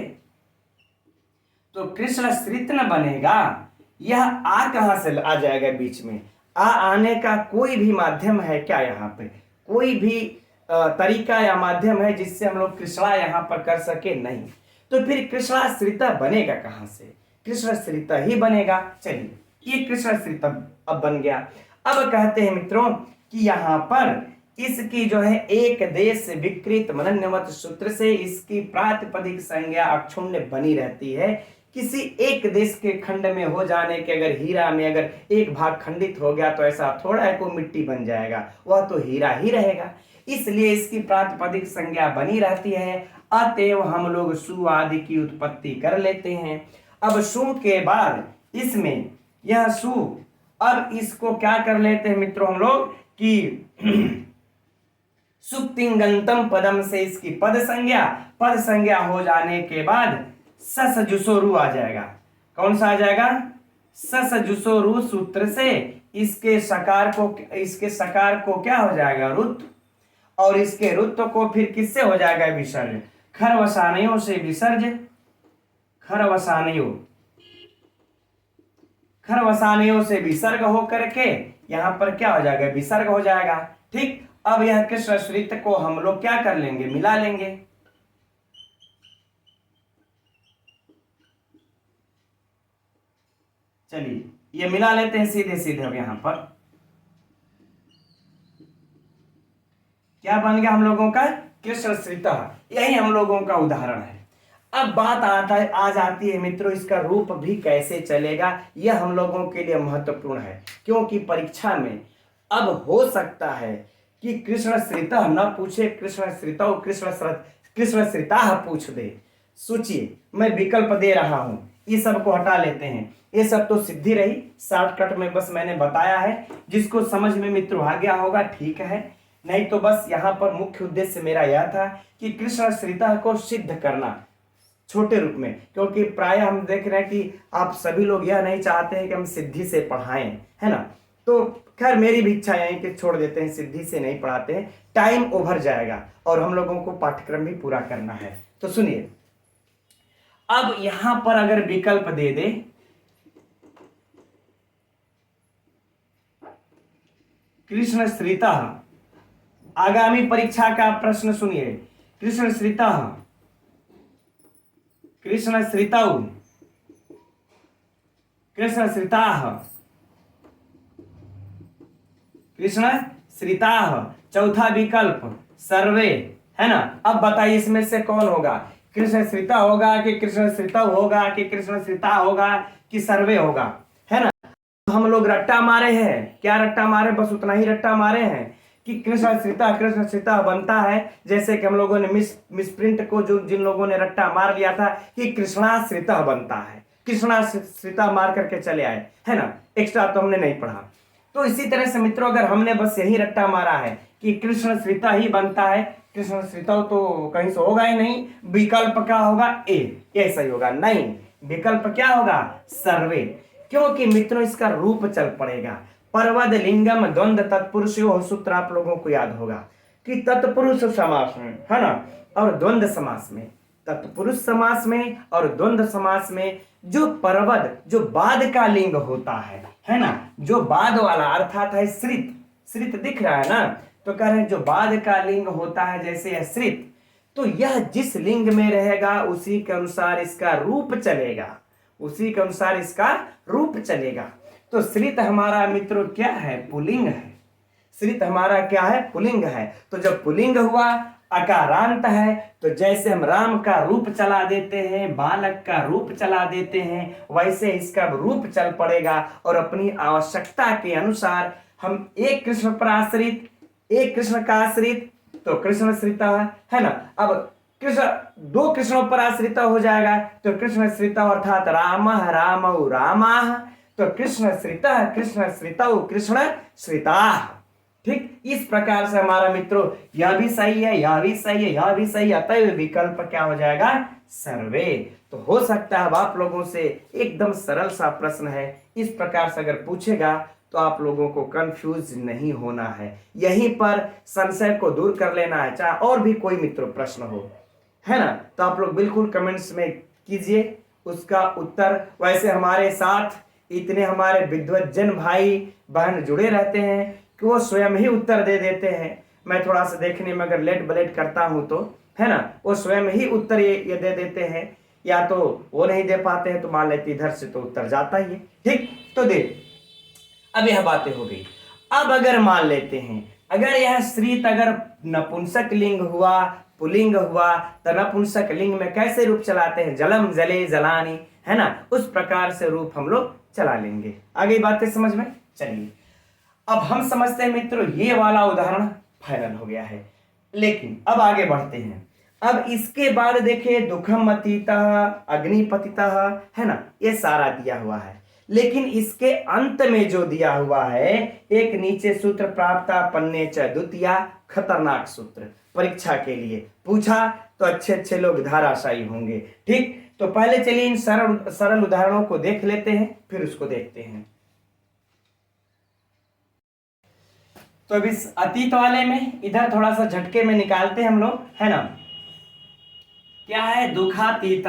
तो कृष्ण श्रित न बनेगा, यह आ कहां से आ जाएगा बीच में, आ आने का कोई भी माध्यम है क्या, यहाँ पे कोई भी तरीका या माध्यम है जिससे हम लोग कृष्णा यहां पर कर सके, नहीं। तो फिर कृष्णा श्रिता बनेगा कहां से, कृष्ण श्रिता ही बनेगा। चलिए ये कृष्ण श्रिता अब बन गया। अब कहते हैं मित्रों कि यहां पर इसकी जो है एक देश विकृत मनन्यवत सूत्र से इसकी प्रातिपदिक संज्ञा अक्षुण्य बनी रहती है। किसी एक देश के खंड में हो जाने के, अगर हीरा में अगर एक भाग खंडित हो गया तो ऐसा थोड़ा है कोई मिट्टी बन जाएगा, वह तो हीरा ही रहेगा, इसलिए इसकी प्रातिपदिक संज्ञा बनी रहती है। अतएव हम लोग सु आदि की उत्पत्ति कर लेते हैं। अब सु के बाद इसमें यह सु, अब इसको क्या कर लेते हैं मित्रों हम लोग कि सुप्तिंगंतम पदम से इसकी पद संज्ञा हो जाने के बाद सस जुसो रू आ जाएगा। कौन सा आ जाएगा, सस जुसो रू सूत्र से इसके सकार को क्या हो जाएगा, रुत, और इसके रुत्व को फिर किससे हो जाएगा विसर्ज, खरवसानयों से विसर्ज, खरवसानयों से विसर्ग हो करके यहां पर क्या हो जाएगा, विसर्ग हो जाएगा। ठीक, अब यह कृष्ण श्रित को हम लोग क्या कर लेंगे, मिला लेंगे। चलिए ये मिला लेते हैं सीधे सीधे। अब यहां पर क्या बन गया हम लोगों का? कृष्ण श्रितः। यही हम लोगों का उदाहरण है। अब बात आ जाती है मित्रों, इसका रूप भी कैसे चलेगा, यह हम लोगों के लिए महत्वपूर्ण है, क्योंकि परीक्षा में अब हो सकता है कि कृष्ण श्रितः न पूछे, कृष्ण श्रितौ कृष्ण श्रिताः पूछ दे। सोचिए, मैं विकल्प दे रहा हूं, ये सब को हटा लेते हैं, ये सब तो सिद्धि रही, शॉर्टकट में बस मैंने बताया है। जिसको समझ में मित्रों आ गया होगा ठीक है, नहीं तो बस यहाँ पर मुख्य उद्देश्य मेरा यह था कि कृष्ण श्रितः को सिद्ध करना छोटे रूप में, क्योंकि प्राय हम देख रहे हैं कि आप सभी लोग यह नहीं चाहते हैं कि हम सिद्धि से पढ़ाएं, है ना। तो खैर मेरी भी इच्छा है कि छोड़ देते हैं, सिद्धि से नहीं पढ़ाते हैं, टाइम ओवर जाएगा और हम लोगों को पाठ्यक्रम भी पूरा करना है। तो सुनिए, अब यहां पर अगर विकल्प दे दे, कृष्ण श्रितः, आगामी परीक्षा का प्रश्न सुनिए, कृष्ण श्रितः, कृष्ण श्रितौ, कृष्ण श्रिताः, कृष्ण श्रिताः, चौथा विकल्प सर्वे, है ना। अब बताइए इसमें से कौन होगा? कृष्ण श्रिता होगा कि कृष्ण श्रितौ होगा कि कृष्ण श्रिता होगा कि सर्वे होगा, है ना। हम लोग रट्टा मारे हैं, क्या रट्टा मारे? बस उतना ही रट्टा मारे हैं कि कृष्ण श्रिता बनता है, जैसे कि हम लोगों ने मिसप्रिंट को जो जिन लोगों ने रट्टा मार लिया था कि कृष्णा श्रिता बनता है, कृष्णा श्रिता मार करके चले आए, है ना। एक्स्ट्रा तो हमने नहीं पढ़ा। तो इसी तरह से मित्रों, अगर हमने बस यही रट्टा मारा है कि कृष्ण श्रिता ही बनता है, कृष्ण श्रिता तो कहीं से होगा ही नहीं, विकल्प क्या होगा? ए, ये सही होगा। नहीं, विकल्प क्या होगा? सर्वे, क्योंकि मित्रों इसका रूप चल पड़ेगा। परवद लिंगम द्वंद्व तत्पुरुषयोः सूत्र आप लोगों को याद होगा कि तत्पुरुष समास में, है ना, और द्वंद्व समास में, तत्पुरुष समास में और द्वंद्व समास में जो परवद, जो बाद का लिंग होता है ना, जो बाद वाला अर्थात है श्रित, श्रित दिख रहा है ना, तो कह रहे हैं जो बाद का लिंग होता है जैसे है श्रित, तो यह जिस लिंग में रहेगा उसी के अनुसार इसका रूप चलेगा, उसी के अनुसार इसका रूप चलेगा। तो श्रित हमारा मित्रों क्या है? पुल्लिंग है। श्रित हमारा क्या है? पुल्लिंग है। तो जब पुल्लिंग हुआ, अकारांत है, तो जैसे हम राम का रूप चला देते हैं, बालक का रूप चला देते हैं, वैसे इसका रूप चल पड़ेगा और अपनी आवश्यकता के अनुसार हम एक कृष्ण पर आश्रित, एक कृष्ण का आश्रित, तो कृष्ण श्रिता, है ना। अब कृष्ण दो कृष्णों पर आश्रित हो जाएगा तो कृष्ण श्रिता अर्थात राम रामौ रामाः, तो कृष्ण श्रितः कृष्ण श्रितौ कृष्ण श्रिताः। ठीक इस प्रकार से हमारा मित्रों यह भी सही है, यह भी सही है, यह भी सही है, अतः विकल्प क्या हो जाएगा? सर्वे। तो हो सकता है अब आप लोगों से एकदम सरल सा प्रश्न है, इस प्रकार से अगर पूछेगा तो आप लोगों को कंफ्यूज नहीं होना है, यहीं पर संशय को दूर कर लेना है। चाहे और भी कोई मित्रों प्रश्न हो, है ना, तो आप लोग बिल्कुल कमेंट्स में कीजिए उसका उत्तर। वैसे हमारे साथ इतने हमारे विद्वज्जन भाई बहन जुड़े रहते हैं कि वो स्वयं ही उत्तर दे देते हैं। मैं थोड़ा सा देखने में अगर लेट बलेट करता हूं तो, है ना, वो स्वयं ही उत्तर ये दे देते हैं, या तो वो नहीं दे पाते हैं तो मान लेते इधर से तो उत्तर जाता ही है। ठीक, तो देख अब यह बातें हो गई। अब अगर मान लेते हैं अगर यह श्रित अगर नपुंसक लिंग हुआ, पुलिंग हुआ, तो नपुंसक लिंग में कैसे रूप चलाते हैं? जलम जले जलानी, है ना, उस प्रकार से रूप हम लोग चला लेंगे। आगे बातें समझ में? चलिए अब हम समझते हैं मित्रों ये वाला उदाहरण फाइनल हो गया है, लेकिन अब आगे बढ़ते हैं। अब इसके बाद देखिए दुखम अतीतः अग्निपतितः, है ना, ये सारा दिया हुआ है, लेकिन इसके अंत में जो दिया हुआ है एक नीचे सूत्र प्राप्त पन्ने च द्वितीया, खतरनाक सूत्र, परीक्षा के लिए पूछा तो अच्छे अच्छे लोग धाराशायी होंगे। ठीक, तो पहले चलिए इन सरल उदाहरणों को देख लेते हैं, फिर उसको देखते हैं। तो अब इस अतीत वाले में इधर थोड़ा सा झटके में निकालते हैं हम लोग, है ना। क्या है? दुखातीत,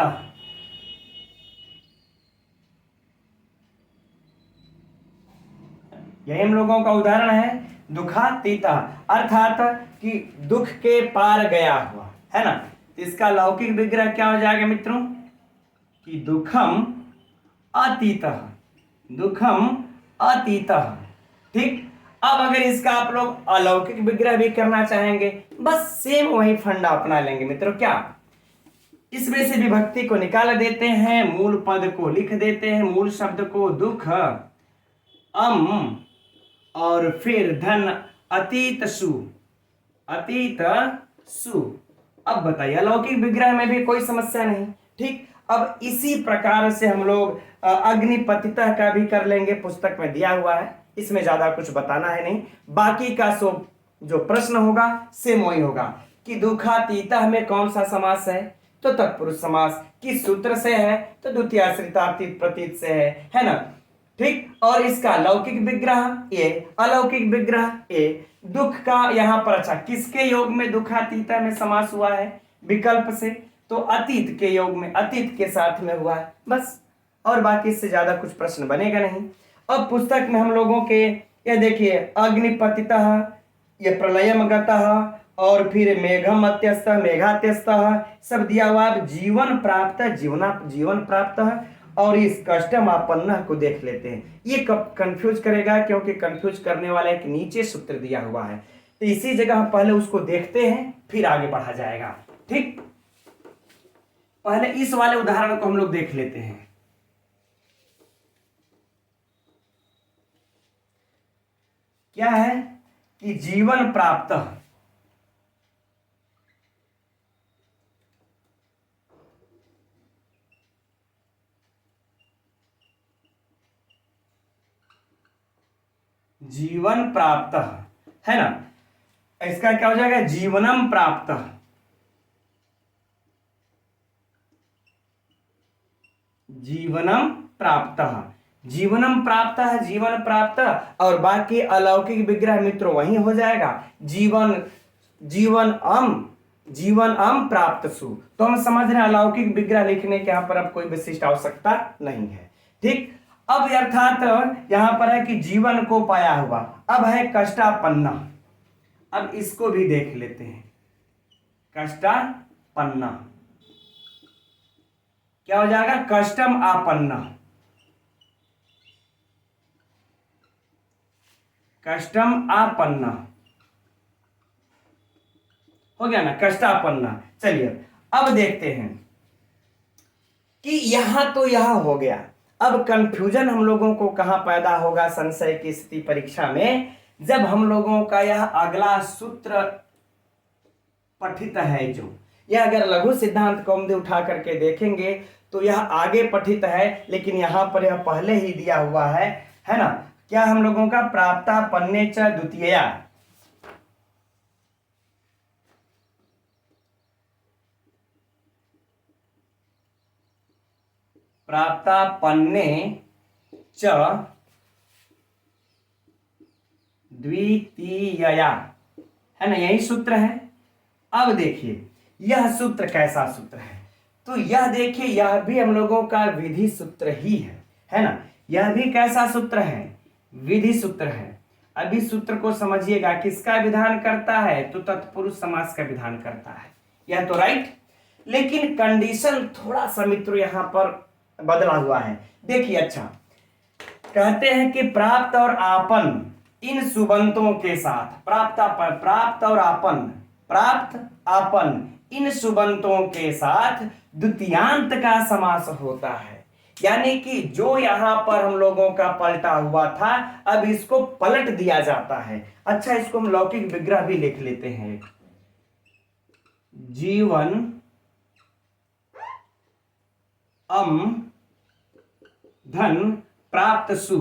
यही हम लोगों का उदाहरण है दुखातीत, अर्थात कि दुख के पार गया हुआ, है ना। इसका लौकिक विग्रह क्या हो जाएगा मित्रों? कि दुखम अतीत, दुखम अतीतः। ठीक, अब अगर इसका आप लोग अलौकिक विग्रह भी करना चाहेंगे, बस सेम वही फंडा अपना लेंगे मित्रों। क्या, इसमें से विभक्ति को निकाल देते हैं, मूल पद को लिख देते हैं, मूल शब्द को दुख अम और फिर धन अतीत सु, अतीत सु। अब बताइए, अलौकिक विग्रह में भी कोई समस्या नहीं। ठीक, अब इसी प्रकार से हम लोग अग्निपतितः का भी कर लेंगे, पुस्तक में दिया हुआ है, इसमें ज्यादा कुछ बताना है नहीं। बाकी का सो जो प्रश्न होगा सेम वही होगा कि दुखातीतः में कौन सा समास है, तो तत्पुरुष समास। किस सूत्र से है, तो द्वितीय आश्रितातीत प्रतीत से है ना। ठीक, और इसका लौकिक विग्रह ए, अलौकिक विग्रह ए। दुख का यहां पर अच्छा किसके योग में दुखातीता में समास हुआ है, विकल्प से, तो अतीत के योग में, अतीत के साथ में हुआ है, बस। और बाकी इससे ज्यादा कुछ प्रश्न बनेगा नहीं। अब पुस्तक में हम लोगों के ये देखिए, अग्निपतितः, ये प्रलयम गतः, और फिर मेघम अत्यस्तः, मेघात्यस्तः सब दिया हुआ। अब जीवन प्राप्त, जीवन प्राप्त, और इस कष्टम आपन्न को देख लेते हैं। ये कब कंफ्यूज करेगा, क्योंकि कंफ्यूज करने वाला एक नीचे सूत्र दिया हुआ है, तो इसी जगह हम पहले उसको देखते हैं, फिर आगे बढ़ा जाएगा। ठीक, पहले इस वाले उदाहरण को हम लोग देख लेते हैं। क्या है कि जीवन प्राप्त, जीवन प्राप्त है ना, इसका क्या हो जाएगा, जीवनम प्राप्त, जीवनम प्राप्त, जीवनम प्राप्त है, जीवन प्राप्त। और बाकी अलौकिक विग्रह मित्रों वही हो जाएगा, जीवन, जीवन अम प्राप्त सु। तो हम समझ रहे हैं अलौकिक विग्रह लिखने के यहां पर अब कोई विशिष्ट आवश्यकता नहीं है। ठीक, अब अर्थात यहां पर है कि जीवन को पाया हुआ, अब है कष्टापन्ना। अब इसको भी देख लेते हैं, कष्टापन्ना क्या हो जाएगा, कष्टम आपन्ना, कष्टम आपन्ना हो गया ना, कष्टापन्ना। चलिए अब देखते हैं कि यहां तो यह हो गया। अब कंफ्यूजन हम लोगों को कहां पैदा होगा संशय की स्थिति परीक्षा में, जब हम लोगों का यह अगला सूत्र पठित है, जो यह अगर लघु सिद्धांत कौमुदी उठा करके देखेंगे तो यह आगे पठित है, लेकिन यहां पर यह पहले ही दिया हुआ है ना। क्या हम लोगों का प्राप्तापन्ने च द्वितीया, प्राप्तापन्ने च द्वितीयया, है ना, यही सूत्र है। अब देखिए यह सूत्र कैसा सूत्र है, तो यह देखिए यह भी हम लोगों का विधि सूत्र ही है ना। यह भी कैसा सूत्र है, विधि सूत्र है। अभी सूत्र को समझिएगा, किसका विधान करता है, तो तत्पुरुष समास का विधान करता है, यह तो राइट। लेकिन कंडीशन थोड़ा सा मित्रों यहां पर बदला हुआ है। देखिए अच्छा, कहते हैं कि प्राप्त और आपन इन सुबंतों के साथ, प्राप्त और आपन, प्राप्त आपन इन सुबंतों के साथ द्वितीयांत का समास होता है। यानी कि जो यहां पर हम लोगों का पलटा हुआ था, अब इसको पलट दिया जाता है। अच्छा, इसको हम लौकिक विग्रह भी लिख लेते हैं, जीवन अम धन प्राप्त सु,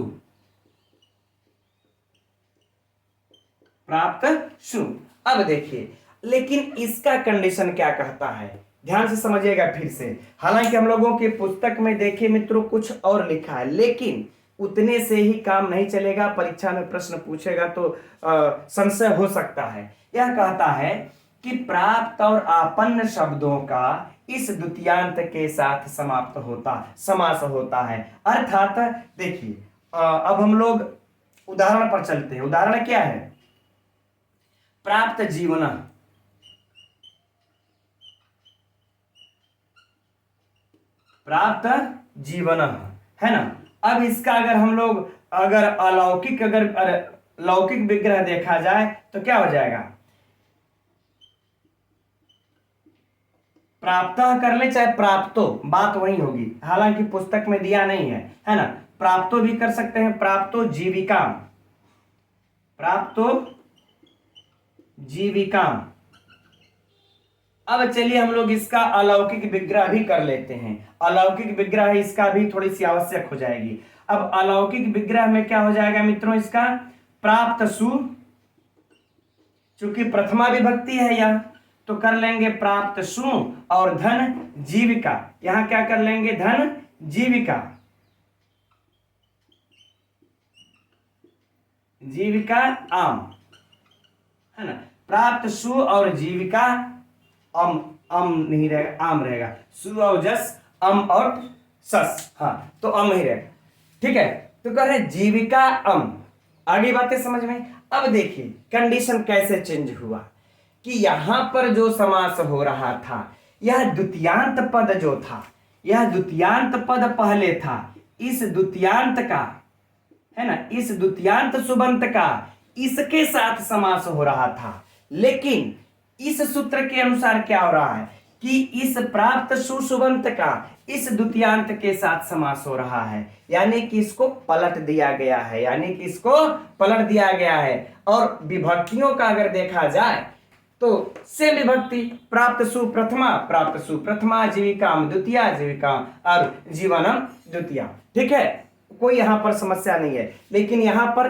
प्राप्त सु। अब देखिए, लेकिन इसका कंडीशन क्या कहता है, ध्यान से समझिएगा फिर से। हालांकि हम लोगों की पुस्तक में देखिए मित्रों कुछ और लिखा है, लेकिन उतने से ही काम नहीं चलेगा, परीक्षा में प्रश्न पूछेगा तो संशय हो सकता है। यह कहता है कि प्राप्त और आपन्न शब्दों का इस द्वितीयांत के साथ समास होता है। अर्थात देखिए, अब हम लोग उदाहरण पर चलते हैं। उदाहरण क्या है, प्राप्त जीवन, प्राप्त जीवन, है ना। अब इसका अगर हम लोग अगर अलौकिक लौकिक विग्रह देखा जाए तो क्या हो जाएगा, प्राप्तः कर ले चाहे प्राप्तो, बात वही होगी, हालांकि पुस्तक में दिया नहीं है ना। प्राप्तो भी कर सकते हैं, प्राप्तो जीविका, प्राप्तो जीविका। अब चलिए हम लोग इसका अलौकिक विग्रह भी कर लेते हैं। अलौकिक विग्रह इसका भी थोड़ी सी आवश्यक हो जाएगी। अब अलौकिक विग्रह में क्या हो जाएगा मित्रों, इसका प्राप्त सु, चूंकि प्रथमा विभक्ति है यह, तो कर लेंगे प्राप्त सु, और धन जीविका, यहां क्या कर लेंगे, धन जीविका, जीविका आम, है ना। प्राप्त सु और जीविका, अम नहीं रहेगा, आम रहेगा, सु और जस, अम और सस, हाँ तो अम ही रहेगा, ठीक है। तो कह रहे जीविका अम, आगे बातें समझ में। अब देखिए कंडीशन कैसे चेंज हुआ कि यहां पर जो समास हो रहा था, यह द्वितीयांत पद जो था, यह द्वितीयांत पद पहले था, इस द्वितीयांत का, है ना, इस द्वितीयांत सुबंत का इसके साथ समास हो रहा था। लेकिन इस सूत्र के अनुसार क्या हो रहा है कि इस प्राप्त सुसुबंत का इस द्वितीयांत के साथ समास हो रहा है, यानी कि इसको पलट दिया गया है, यानी कि इसको पलट दिया गया है। और विभक्तियों का अगर देखा जाए तो सेम विभक्ति, प्राप्त सुप्रथमा, जीविकाम द्वितीया, जीविका और जीवनम द्वितीया, ठीक है, कोई यहां पर समस्या नहीं है। लेकिन यहां पर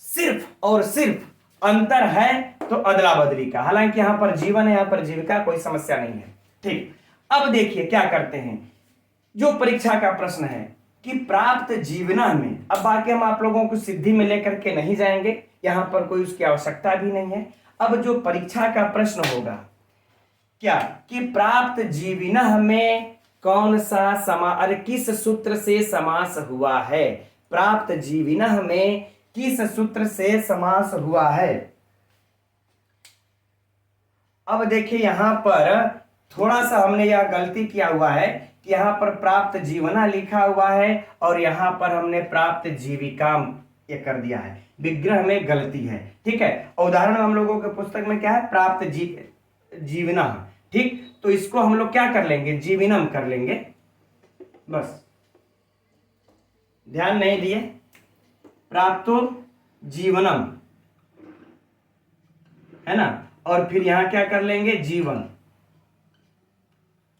सिर्फ और सिर्फ अंतर है तो अदला बदली का, हालांकि यहां पर जीवन है, यहां पर जीविका, कोई समस्या नहीं है, ठीक। अब देखिए क्या करते हैं, जो परीक्षा का प्रश्न है कि प्राप्त जीवना में, अब बाकी हम आप लोगों को सिद्धि में लेकर के नहीं जाएंगे, यहां पर कोई उसकी आवश्यकता भी नहीं है। अब जो परीक्षा का प्रश्न होगा क्या कि प्राप्त जीविना में कौन सा किस सूत्र से समास हुआ है, प्राप्त जीविना में किस सूत्र से समास हुआ है। अब देखिए यहां पर थोड़ा सा हमने यह गलती किया हुआ है कि यहां पर प्राप्त जीवना लिखा हुआ है और यहां पर हमने प्राप्त जीविका ये कर दिया है, विग्रह में गलती है, ठीक है। उदाहरण हम लोगों के पुस्तक में क्या है, प्राप्त जीवना, ठीक, तो इसको हम लोग क्या कर लेंगे, जीविनम कर लेंगे, बस ध्यान नहीं दिए, प्राप्तो जीवनम, है ना, और फिर यहां क्या कर लेंगे, जीवन।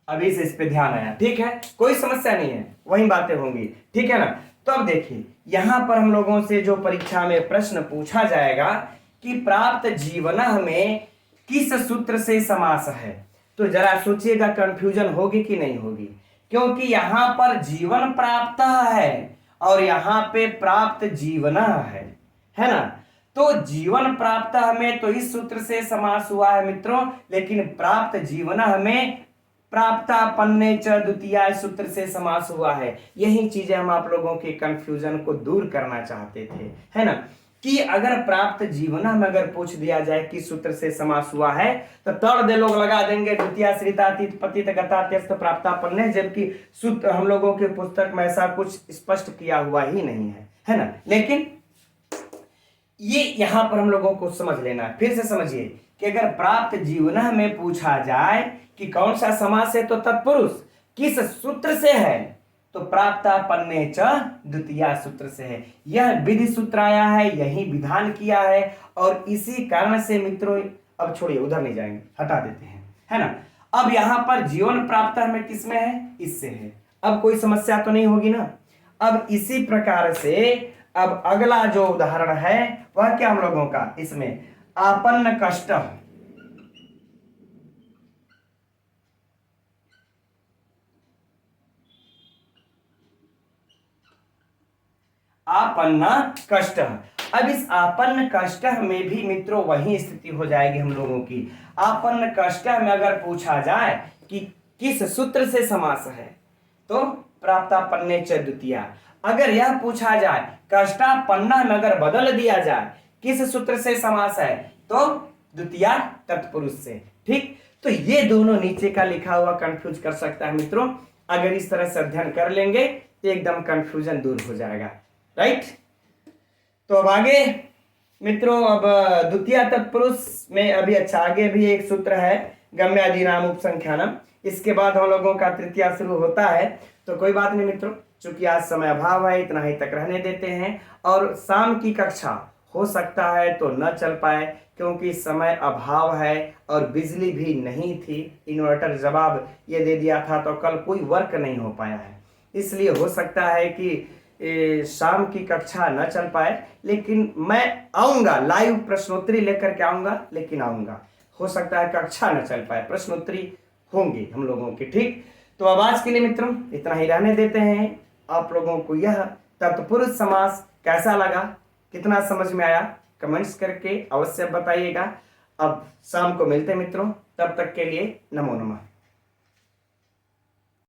अभी से इस पे ध्यान आया, ठीक है, कोई समस्या नहीं है, वही बातें होंगी, ठीक है ना। तो अब देखिए यहां पर हम लोगों से जो परीक्षा में प्रश्न पूछा जाएगा कि प्राप्त जीवना में किस सूत्र से समास है, तो जरा सोचिएगा कंफ्यूजन होगी कि नहीं होगी, क्योंकि यहां पर जीवन प्राप्त है और यहां पे प्राप्त जीवना है ना। तो जीवन प्राप्त में तो इस सूत्र से समास हुआ है मित्रों, लेकिन प्राप्त जीवना में प्राप्तापन्ने च द्वितीया सूत्र से समास हुआ है। यही चीजें हम आप लोगों के कंफ्यूजन को दूर करना चाहते थे, है ना, कि अगर प्राप्त जीवना में अगर पूछ दिया जाए किस सूत्र से समास हुआ है तो तड़ दे लोग लगा देंगे द्वितीया श्रितातीत पतित गतात्यस्त प्राप्तापन्ने, जबकि सूत्र हम लोगों के पुस्तक में ऐसा कुछ स्पष्ट किया हुआ ही नहीं है ना। लेकिन ये यहां पर हम लोगों को समझ लेना, फिर से समझिए कि अगर प्राप्त जीवना में पूछा जाए कि कौन सा समास है तो तत्पुरुष किस सूत्र से है, तो प्राप्तापन्ने च द्वितीया सूत्र से है। यह विधि सूत्र आया है, यही विधान किया है, और इसी कारण से मित्रों, अब छोड़िए उधर नहीं जाएंगे, हटा देते हैं, है ना। अब यहां पर जीवन प्राप्त में किसमें है, इससे है, अब कोई समस्या तो नहीं होगी ना। अब इसी प्रकार से अब अगला जो उदाहरण है वह क्या हम लोगों का, इसमें आपन्न कष्ट, आपन्न कष्ट। अब इस आपन्न कष्ट में भी मित्रों वही स्थिति हो जाएगी हम लोगों की। आपन्न कष्ट में अगर पूछा जाए कि किस सूत्र से समास है तो प्राप्तापन्ने च द्वितीया। अगर यह पूछा जाए कष्टापन्ना में अगर बदल दिया जाए किस सूत्र से समास है तो द्वितीया तत्पुरुष से, ठीक। तो ये दोनों नीचे का लिखा हुआ कंफ्यूज कर सकता है मित्रों। अगर इस तरह से अध्ययन कर लेंगे एकदम कंफ्यूजन दूर हो जाएगा। राइट, तो अब आगे मित्रों, अब द्वितीय तत्पुरुष में अभी अच्छा आगे भी एक सूत्र है, गम्यादि नाम उपसंख्यानम। इसके बाद हम लोगों का तृतीया शुरू होता है। तो कोई बात नहीं मित्रों, चूंकि आज समय अभाव है, इतना ही तक रहने देते हैं। और शाम की कक्षा हो सकता है तो न चल पाए, क्योंकि समय अभाव है और बिजली भी नहीं थी। इन्वर्टर जवाब ये दे दिया था, तो कल कोई वर्क नहीं हो पाया है। इसलिए हो सकता है कि शाम की कक्षा न चल पाए, लेकिन मैं आऊंगा, लाइव प्रश्नोत्तरी लेकर के आऊंगा, लेकिन आऊंगा। हो सकता है कक्षा न चल पाए, प्रश्नोत्तरी होंगी हम लोगों की। ठीक, तो अब आज के लिए मित्रों इतना ही रहने देते हैं। आप लोगों को यह तत्पुरुष समास कैसा लगा, कितना समझ में आया, कमेंट्स करके अवश्य बताइएगा। अब शाम को मिलते हैं मित्रों, तब तक के लिए नमो नमः।